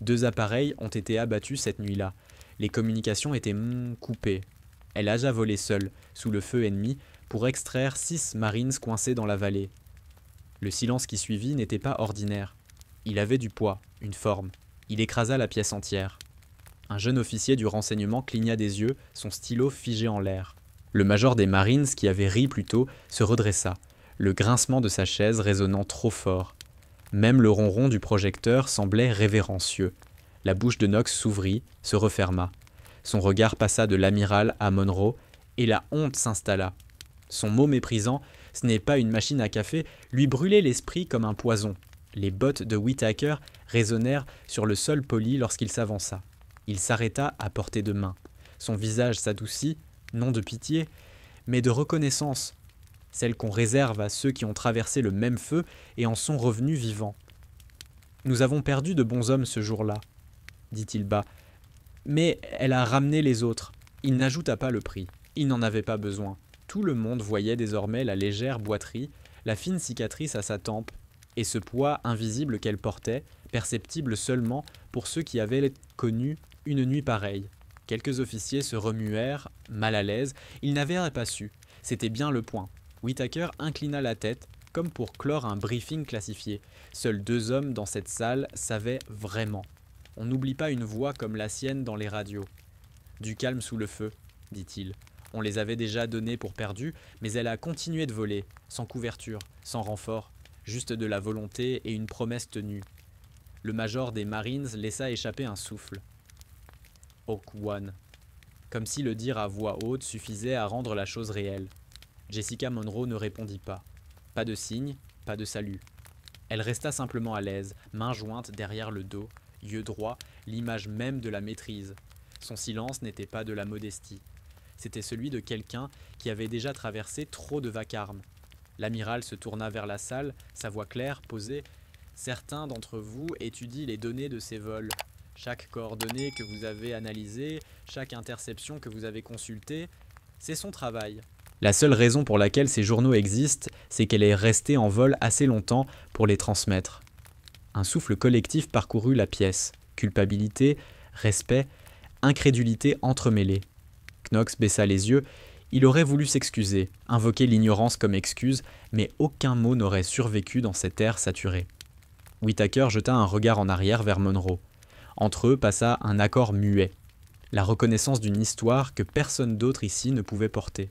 S1: 2 appareils ont été abattus cette nuit-là. Les communications étaient coupées. Elle a volé seule, sous le feu ennemi, pour extraire 6 Marines coincés dans la vallée. Le silence qui suivit n'était pas ordinaire. Il avait du poids, une forme. Il écrasa la pièce entière. Un jeune officier du renseignement cligna des yeux, son stylo figé en l'air. Le major des Marines, qui avait ri plus tôt, se redressa, le grincement de sa chaise résonnant trop fort. Même le ronron du projecteur semblait révérencieux. La bouche de Knox s'ouvrit, se referma. Son regard passa de l'amiral à Monroe, et la honte s'installa. Son mot méprisant, ce n'est pas une machine à café, lui brûlait l'esprit comme un poison. Les bottes de Whittaker résonnèrent sur le sol poli lorsqu'il s'avança. Il s'arrêta à portée de main. Son visage s'adoucit, non de pitié, mais de reconnaissance, celle qu'on réserve à ceux qui ont traversé le même feu et en sont revenus vivants. « Nous avons perdu de bons hommes ce jour-là, » dit-il bas, « mais elle a ramené les autres. » Il n'ajouta pas le prix. Il n'en avait pas besoin. Tout le monde voyait désormais la légère boiterie, la fine cicatrice à sa tempe, et ce poids invisible qu'elle portait, perceptible seulement pour ceux qui avaient connu une nuit pareille. Quelques officiers se remuèrent, mal à l'aise, ils n'avaient pas su. C'était bien le point. Whittaker inclina la tête, comme pour clore un briefing classifié. Seuls 2 hommes dans cette salle savaient vraiment. On n'oublie pas une voix comme la sienne dans les radios. « Du calme sous le feu », dit-il. On les avait déjà donnés pour perdus, mais elle a continué de voler, sans couverture, sans renfort, juste de la volonté et une promesse tenue. Le major des Marines laissa échapper un souffle. Hawk One. Comme si le dire à voix haute suffisait à rendre la chose réelle. Jessica Monroe ne répondit pas. Pas de signe, pas de salut. Elle resta simplement à l'aise, mains jointes derrière le dos, yeux droits, l'image même de la maîtrise. Son silence n'était pas de la modestie. C'était celui de quelqu'un qui avait déjà traversé trop de vacarme. L'amiral se tourna vers la salle, sa voix claire, posée. « Certains d'entre vous étudient les données de ces vols. Chaque coordonnée que vous avez analysée, chaque interception que vous avez consultée, c'est son travail. La seule raison pour laquelle ces journaux existent, c'est qu'elle est restée en vol assez longtemps pour les transmettre. » Un souffle collectif parcourut la pièce. Culpabilité, respect, incrédulité entremêlées. Knox baissa les yeux. Il aurait voulu s'excuser, invoquer l'ignorance comme excuse, mais aucun mot n'aurait survécu dans cet air saturé. Whittaker jeta un regard en arrière vers Monroe. Entre eux passa un accord muet, la reconnaissance d'une histoire que personne d'autre ici ne pouvait porter.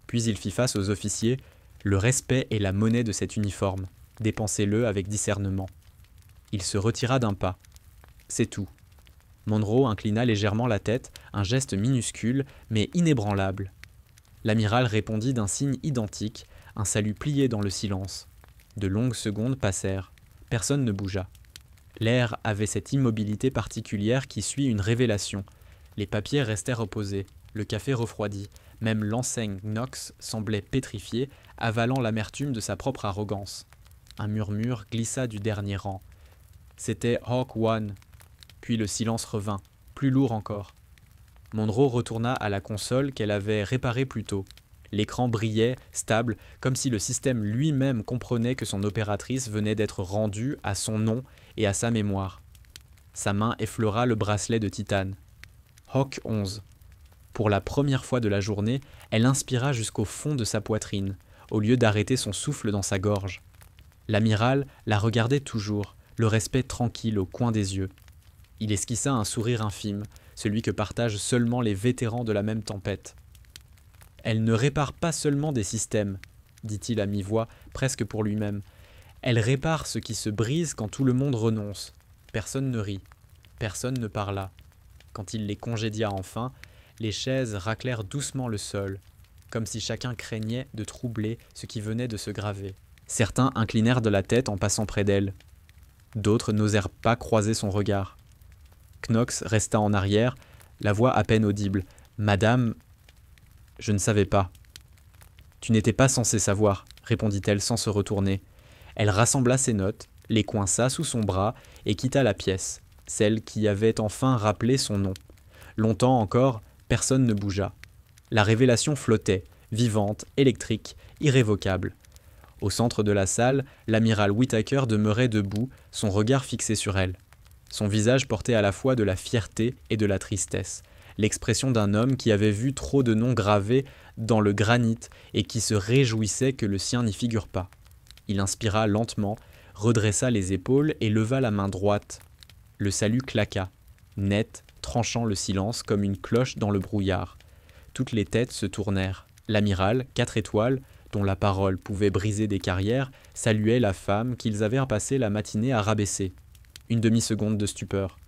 S1: Puis il fit face aux officiers. Le respect est la monnaie de cet uniforme. Dépensez-le avec discernement. Il se retira d'un pas. C'est tout. Monroe inclina légèrement la tête, un geste minuscule, mais inébranlable. L'amiral répondit d'un signe identique, un salut plié dans le silence. De longues secondes passèrent. Personne ne bougea. L'air avait cette immobilité particulière qui suit une révélation. Les papiers restèrent opposés, le café refroidi. Même l'enseigne Knox semblait pétrifiée, avalant l'amertume de sa propre arrogance. Un murmure glissa du dernier rang. C'était Hawk One. Puis le silence revint, plus lourd encore. Monroe retourna à la console qu'elle avait réparée plus tôt. L'écran brillait, stable, comme si le système lui-même comprenait que son opératrice venait d'être rendue à son nom et à sa mémoire. Sa main effleura le bracelet de titane. Hawk 11. Pour la première fois de la journée, elle inspira jusqu'au fond de sa poitrine, au lieu d'arrêter son souffle dans sa gorge. L'amiral la regardait toujours, le respect tranquille au coin des yeux. Il esquissa un sourire infime, celui que partagent seulement les vétérans de la même tempête. « Elle ne répare pas seulement des systèmes, dit-il à mi-voix, presque pour lui-même. Elle répare ce qui se brise quand tout le monde renonce. Personne ne rit, personne ne parla. Quand il les congédia enfin, les chaises raclèrent doucement le sol, comme si chacun craignait de troubler ce qui venait de se graver. Certains inclinèrent de la tête en passant près d'elle. D'autres n'osèrent pas croiser son regard. Knox resta en arrière, la voix à peine audible. « Madame, je ne savais pas. »« Tu n'étais pas censé savoir, » répondit-elle sans se retourner. Elle rassembla ses notes, les coinça sous son bras et quitta la pièce, celle qui avait enfin rappelé son nom. Longtemps encore, personne ne bougea. La révélation flottait, vivante, électrique, irrévocable. Au centre de la salle, l'amiral Whittaker demeurait debout, son regard fixé sur elle. Son visage portait à la fois de la fierté et de la tristesse, l'expression d'un homme qui avait vu trop de noms gravés dans le granit et qui se réjouissait que le sien n'y figure pas. Il inspira lentement, redressa les épaules et leva la main droite. Le salut claqua, net, tranchant le silence comme une cloche dans le brouillard. Toutes les têtes se tournèrent. L'amiral, 4 étoiles, dont la parole pouvait briser des carrières, saluait la femme qu'ils avaient passé la matinée à rabaisser. Une demi-seconde de stupeur.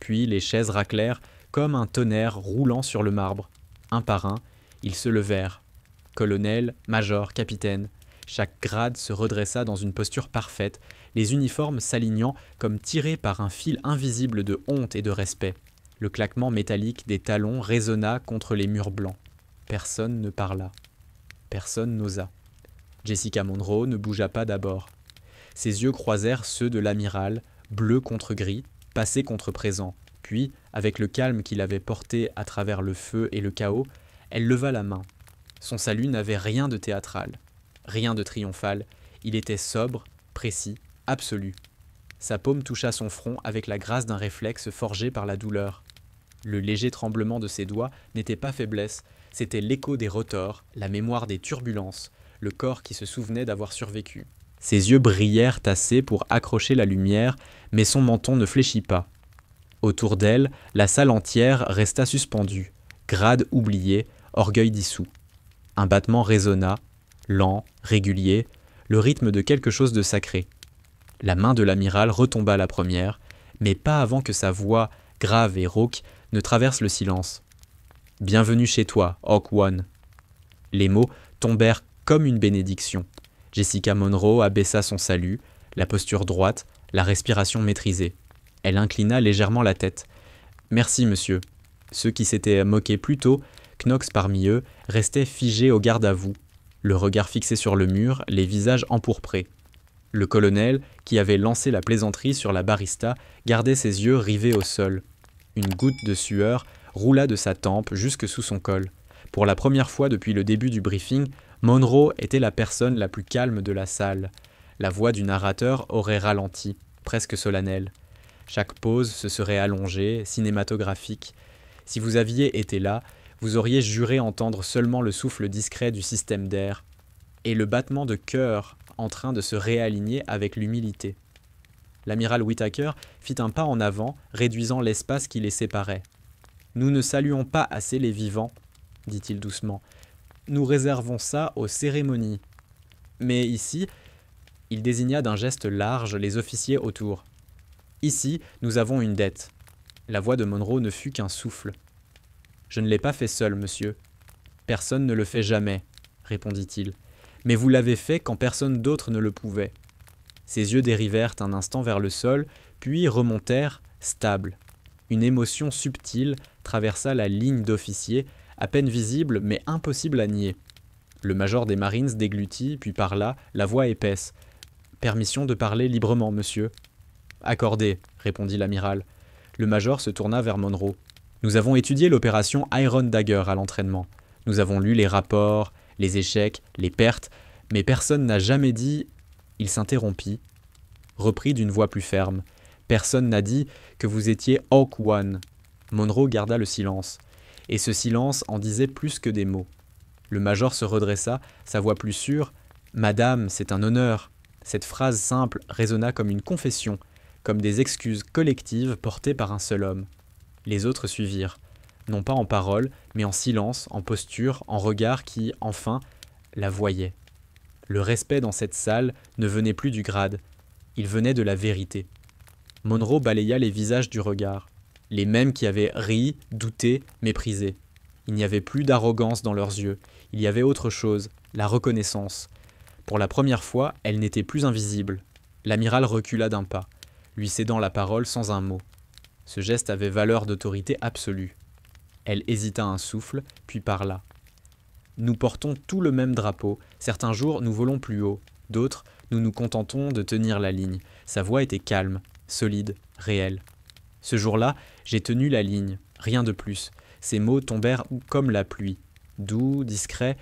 S1: Puis les chaises raclèrent comme un tonnerre roulant sur le marbre. Un par un, ils se levèrent. Colonel, major, capitaine. Chaque grade se redressa dans une posture parfaite, les uniformes s'alignant comme tirés par un fil invisible de honte et de respect. Le claquement métallique des talons résonna contre les murs blancs. Personne ne parla. Personne n'osa. Jessica Monroe ne bougea pas d'abord. Ses yeux croisèrent ceux de l'amiral, bleu contre gris, passé contre présent. Puis, avec le calme qu'il avait porté à travers le feu et le chaos, elle leva la main. Son salut n'avait rien de théâtral, rien de triomphal. Il était sobre, précis, absolu. Sa paume toucha son front avec la grâce d'un réflexe forgé par la douleur. Le léger tremblement de ses doigts n'était pas faiblesse, c'était l'écho des rotors, la mémoire des turbulences, le corps qui se souvenait d'avoir survécu. Ses yeux brillèrent assez pour accrocher la lumière, mais son menton ne fléchit pas. Autour d'elle, la salle entière resta suspendue, grade oublié, orgueil dissous. Un battement résonna, lent, régulier, le rythme de quelque chose de sacré. La main de l'amiral retomba la première, mais pas avant que sa voix, grave et rauque, ne traverse le silence. « Bienvenue chez toi, Hawk One ». Les mots tombèrent comme une bénédiction. Jessica Monroe abaissa son salut, la posture droite, la respiration maîtrisée. Elle inclina légèrement la tête. « Merci, monsieur ». Ceux qui s'étaient moqués plus tôt, Knox parmi eux, restaient figés au garde-à-vous, le regard fixé sur le mur, les visages empourprés. Le colonel, qui avait lancé la plaisanterie sur la barista, gardait ses yeux rivés au sol. Une goutte de sueur roula de sa tempe jusque sous son col. Pour la première fois depuis le début du briefing, Monroe était la personne la plus calme de la salle. La voix du narrateur aurait ralenti, presque solennelle. Chaque pause se serait allongée, cinématographique. Si vous aviez été là, vous auriez juré entendre seulement le souffle discret du système d'air et le battement de cœur en train de se réaligner avec l'humilité. L'amiral Whittaker fit un pas en avant, réduisant l'espace qui les séparait. « Nous ne saluons pas assez les vivants, » dit-il doucement. « Nous réservons ça aux cérémonies. Mais ici, » il désigna d'un geste large les officiers autour. « Ici, nous avons une dette. » La voix de Monroe ne fut qu'un souffle. « Je ne l'ai pas fait seul, monsieur. »« Personne ne le fait jamais, » répondit-il. « Mais vous l'avez fait quand personne d'autre ne le pouvait. » Ses yeux dérivèrent un instant vers le sol, puis remontèrent, stables. Une émotion subtile traversa la ligne d'officiers, à peine visible mais impossible à nier. Le major des Marines déglutit, puis parla, la voix épaisse. « Permission de parler librement, monsieur. »« Accordé, » répondit l'amiral. Le major se tourna vers Monroe. « Nous avons étudié l'opération Iron Dagger à l'entraînement. Nous avons lu les rapports, les échecs, les pertes, mais personne n'a jamais dit... » Il s'interrompit, reprit d'une voix plus ferme. « Personne n'a dit que vous étiez Hawk One. » Monroe garda le silence, et ce silence en disait plus que des mots. Le major se redressa, sa voix plus sûre. « Madame, c'est un honneur. Cette phrase simple résonna comme une confession, comme des excuses collectives portées par un seul homme. Les autres suivirent, non pas en paroles, mais en silence, en posture, en regard qui, enfin, la voyaient. Le respect dans cette salle ne venait plus du grade, il venait de la vérité. Monroe balaya les visages du regard, les mêmes qui avaient ri, douté, méprisé. Il n'y avait plus d'arrogance dans leurs yeux, il y avait autre chose, la reconnaissance. Pour la première fois, elle n'était plus invisible. L'amiral recula d'un pas, lui cédant la parole sans un mot. Ce geste avait valeur d'autorité absolue. Elle hésita un souffle, puis parla. « Nous portons tout le même drapeau. Certains jours, nous volons plus haut. D'autres, nous nous contentons de tenir la ligne. » Sa voix était calme, solide, réelle. Ce jour-là, j'ai tenu la ligne, rien de plus. Ces mots tombèrent comme la pluie, doux, discrets,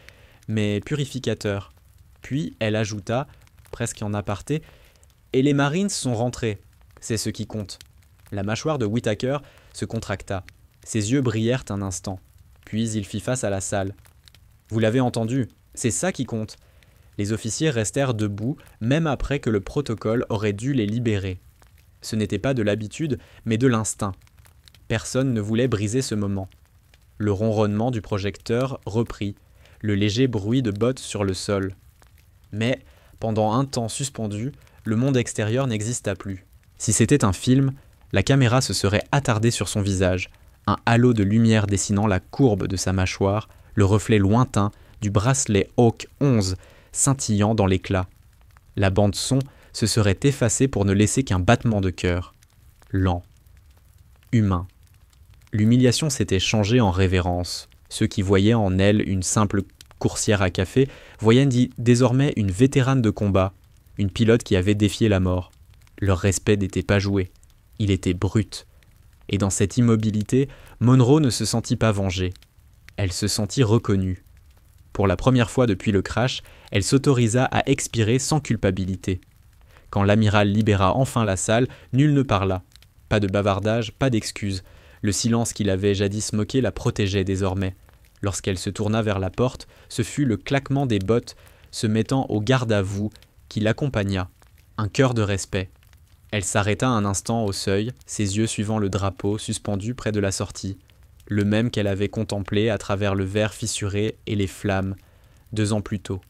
S1: mais purificateurs. Puis elle ajouta, presque en aparté, « Et les Marines sont rentrés. C'est ce qui compte. » La mâchoire de Whittaker se contracta. Ses yeux brillèrent un instant. Puis il fit face à la salle. « Vous l'avez entendu, c'est ça qui compte. » Les officiers restèrent debout, même après que le protocole aurait dû les libérer. Ce n'était pas de l'habitude, mais de l'instinct. Personne ne voulait briser ce moment. Le ronronnement du projecteur reprit, le léger bruit de bottes sur le sol. Mais, pendant un temps suspendu, le monde extérieur n'exista plus. Si c'était un film, la caméra se serait attardée sur son visage, un halo de lumière dessinant la courbe de sa mâchoire, le reflet lointain du bracelet Hawk 11 scintillant dans l'éclat. La bande-son se serait effacée pour ne laisser qu'un battement de cœur. Lent. Humain. L'humiliation s'était changée en révérence. Ceux qui voyaient en elle une simple coursière à café voyaient désormais une vétérane de combat, une pilote qui avait défié la mort. Leur respect n'était pas joué. Il était brut. Et dans cette immobilité, Monroe ne se sentit pas vengée. Elle se sentit reconnue. Pour la première fois depuis le crash, elle s'autorisa à expirer sans culpabilité. Quand l'amiral libéra enfin la salle, nul ne parla. Pas de bavardage, pas d'excuses. Le silence qui l'avait jadis moquée la protégeait désormais. Lorsqu'elle se tourna vers la porte, ce fut le claquement des bottes se mettant au garde-à-vous qui l'accompagna. Un cœur de respect. Elle s'arrêta un instant au seuil, ses yeux suivant le drapeau suspendu près de la sortie, le même qu'elle avait contemplé à travers le verre fissuré et les flammes, 2 ans plus tôt.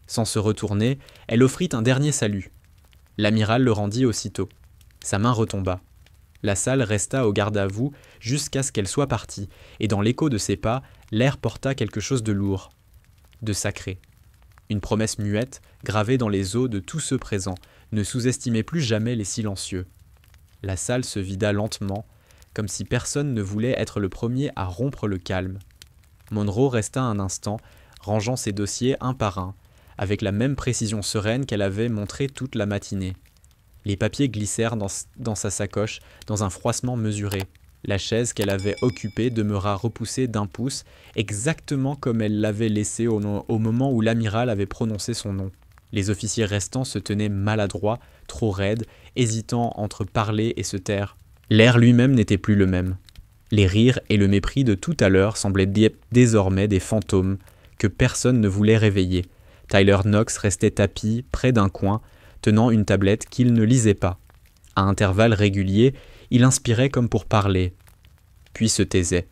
S1: Sans se retourner, elle offrit un dernier salut. L'amiral le rendit aussitôt. Sa main retomba. La salle resta au garde-à-vous jusqu'à ce qu'elle soit partie, et dans l'écho de ses pas, l'air porta quelque chose de lourd, de sacré. Une promesse muette, gravée dans les os de tous ceux présents, ne sous-estimez plus jamais les silencieux. La salle se vida lentement, comme si personne ne voulait être le premier à rompre le calme. Monroe resta un instant, rangeant ses dossiers un par un, avec la même précision sereine qu'elle avait montrée toute la matinée. Les papiers glissèrent dans sa sacoche, dans un froissement mesuré. La chaise qu'elle avait occupée demeura repoussée d'1 pouce, exactement comme elle l'avait laissée au moment où l'amiral avait prononcé son nom. Les officiers restants se tenaient maladroits, trop raides, hésitant entre parler et se taire. L'air lui-même n'était plus le même. Les rires et le mépris de tout à l'heure semblaient désormais des fantômes que personne ne voulait réveiller. Tyler Knox restait tapi près d'un coin, tenant une tablette qu'il ne lisait pas. À intervalles réguliers, il inspirait comme pour parler, puis se taisait.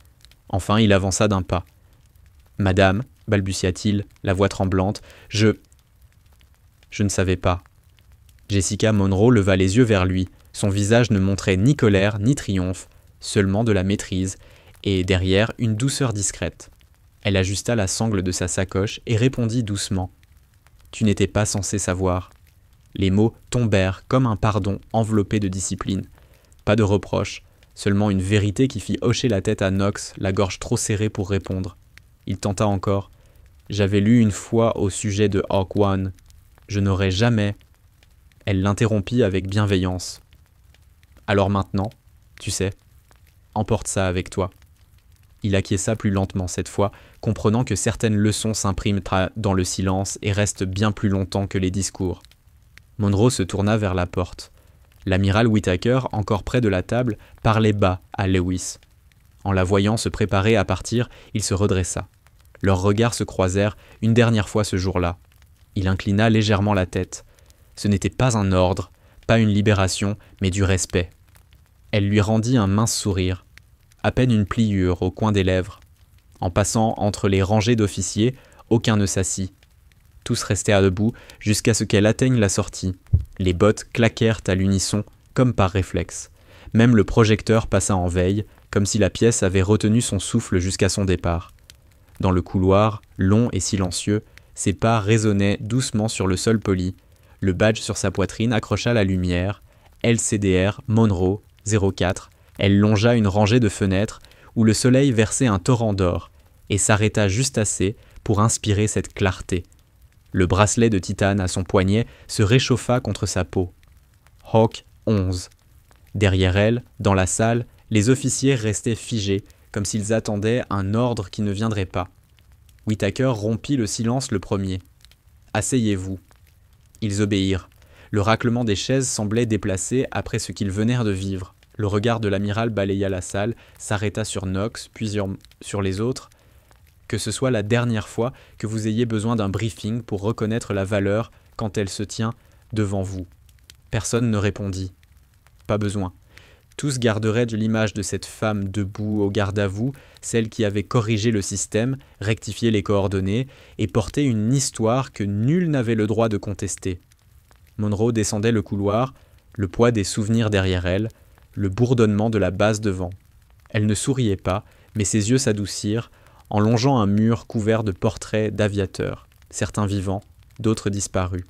S1: Enfin, il avança d'un pas. « Madame, balbutia-t-il, la voix tremblante, je ne savais pas. » Jessica Monroe leva les yeux vers lui. Son visage ne montrait ni colère ni triomphe, seulement de la maîtrise, et derrière une douceur discrète. Elle ajusta la sangle de sa sacoche et répondit doucement. « Tu n'étais pas censé savoir. » Les mots tombèrent comme un pardon enveloppé de discipline. Pas de reproche, seulement une vérité qui fit hocher la tête à Knox, la gorge trop serrée pour répondre. Il tenta encore. « J'avais lu une fois au sujet de Hawk One. Je n'aurais jamais... » Elle l'interrompit avec bienveillance. « Alors maintenant, tu sais, emporte ça avec toi. » Il acquiesça plus lentement cette fois, comprenant que certaines leçons s'impriment dans le silence et restent bien plus longtemps que les discours. Monroe se tourna vers la porte. L'amiral Whittaker, encore près de la table, parlait bas à Lewis. En la voyant se préparer à partir, il se redressa. Leurs regards se croisèrent une dernière fois ce jour-là. Il inclina légèrement la tête. Ce n'était pas un ordre, pas une libération, mais du respect. Elle lui rendit un mince sourire, à peine une pliure au coin des lèvres. En passant entre les rangées d'officiers, aucun ne s'assit. Tous restèrent debout jusqu'à ce qu'elle atteigne la sortie. Les bottes claquèrent à l'unisson, comme par réflexe. Même le projecteur passa en veille, comme si la pièce avait retenu son souffle jusqu'à son départ. Dans le couloir, long et silencieux, ses pas résonnaient doucement sur le sol poli. Le badge sur sa poitrine accrocha la lumière. LCDR Monroe 04. Elle longea une rangée de fenêtres où le soleil versait un torrent d'or et s'arrêta juste assez pour inspirer cette clarté. Le bracelet de titane à son poignet se réchauffa contre sa peau. Hawk 11. Derrière elle, dans la salle, les officiers restaient figés, comme s'ils attendaient un ordre qui ne viendrait pas. Whittaker rompit le silence le premier. « Asseyez-vous » Ils obéirent. Le raclement des chaises semblait déplacé après ce qu'ils venèrent de vivre. Le regard de l'amiral balaya la salle, s'arrêta sur Knox, puis sur les autres. « Que ce soit la dernière fois que vous ayez besoin d'un briefing pour reconnaître la valeur quand elle se tient devant vous. » Personne ne répondit. Pas besoin. Tous garderaient de l'image de cette femme debout au garde-à-vous, celle qui avait corrigé le système, rectifié les coordonnées et porté une histoire que nul n'avait le droit de contester. Monroe descendait le couloir, le poids des souvenirs derrière elle, le bourdonnement de la base devant. Elle ne souriait pas, mais ses yeux s'adoucirent en longeant un mur couvert de portraits d'aviateurs, certains vivants, d'autres disparus.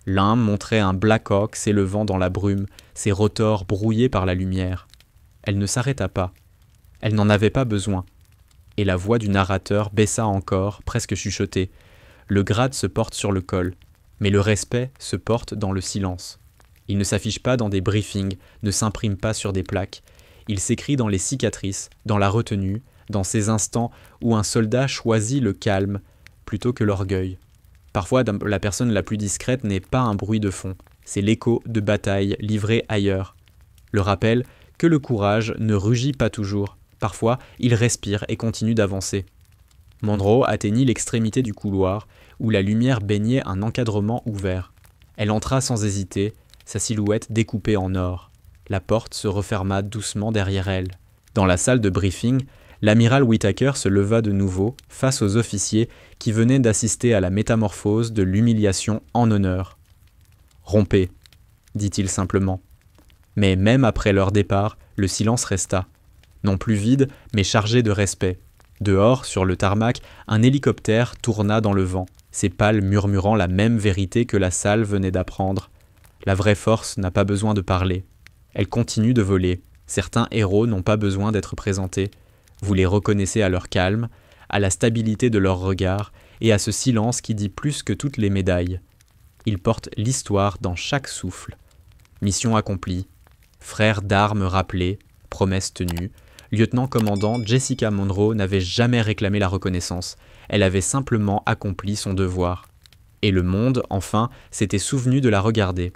S1: L'un montrait un Black Hawk s'élevant dans la brume, ses rotors brouillés par la lumière. Elle ne s'arrêta pas. Elle n'en avait pas besoin. Et la voix du narrateur baissa encore, presque chuchotée. Le grade se porte sur le col, mais le respect se porte dans le silence. Il ne s'affiche pas dans des briefings, ne s'imprime pas sur des plaques. Il s'écrit dans les cicatrices, dans la retenue, dans ces instants où un soldat choisit le calme plutôt que l'orgueil. Parfois, la personne la plus discrète n'est pas un bruit de fond, c'est l'écho de bataille livré ailleurs. Le rappel que le courage ne rugit pas toujours, parfois il respire et continue d'avancer. Monroe atteignit l'extrémité du couloir, où la lumière baignait un encadrement ouvert. Elle entra sans hésiter, sa silhouette découpée en or. La porte se referma doucement derrière elle. Dans la salle de briefing, l'amiral Whittaker se leva de nouveau face aux officiers qui venaient d'assister à la métamorphose de l'humiliation en honneur. « Rompez », dit-il simplement. Mais même après leur départ, le silence resta. Non plus vide, mais chargé de respect. Dehors, sur le tarmac, un hélicoptère tourna dans le vent, ses pales murmurant la même vérité que la salle venait d'apprendre. La vraie force n'a pas besoin de parler. Elle continue de voler. Certains héros n'ont pas besoin d'être présentés. Vous les reconnaissez à leur calme, à la stabilité de leur regard et à ce silence qui dit plus que toutes les médailles. Ils portent l'histoire dans chaque souffle. Mission accomplie. Frère d'armes rappelé, promesse tenue. Lieutenant-commandant Jessica Monroe n'avait jamais réclamé la reconnaissance. Elle avait simplement accompli son devoir. Et le monde, enfin, s'était souvenu de la regarder.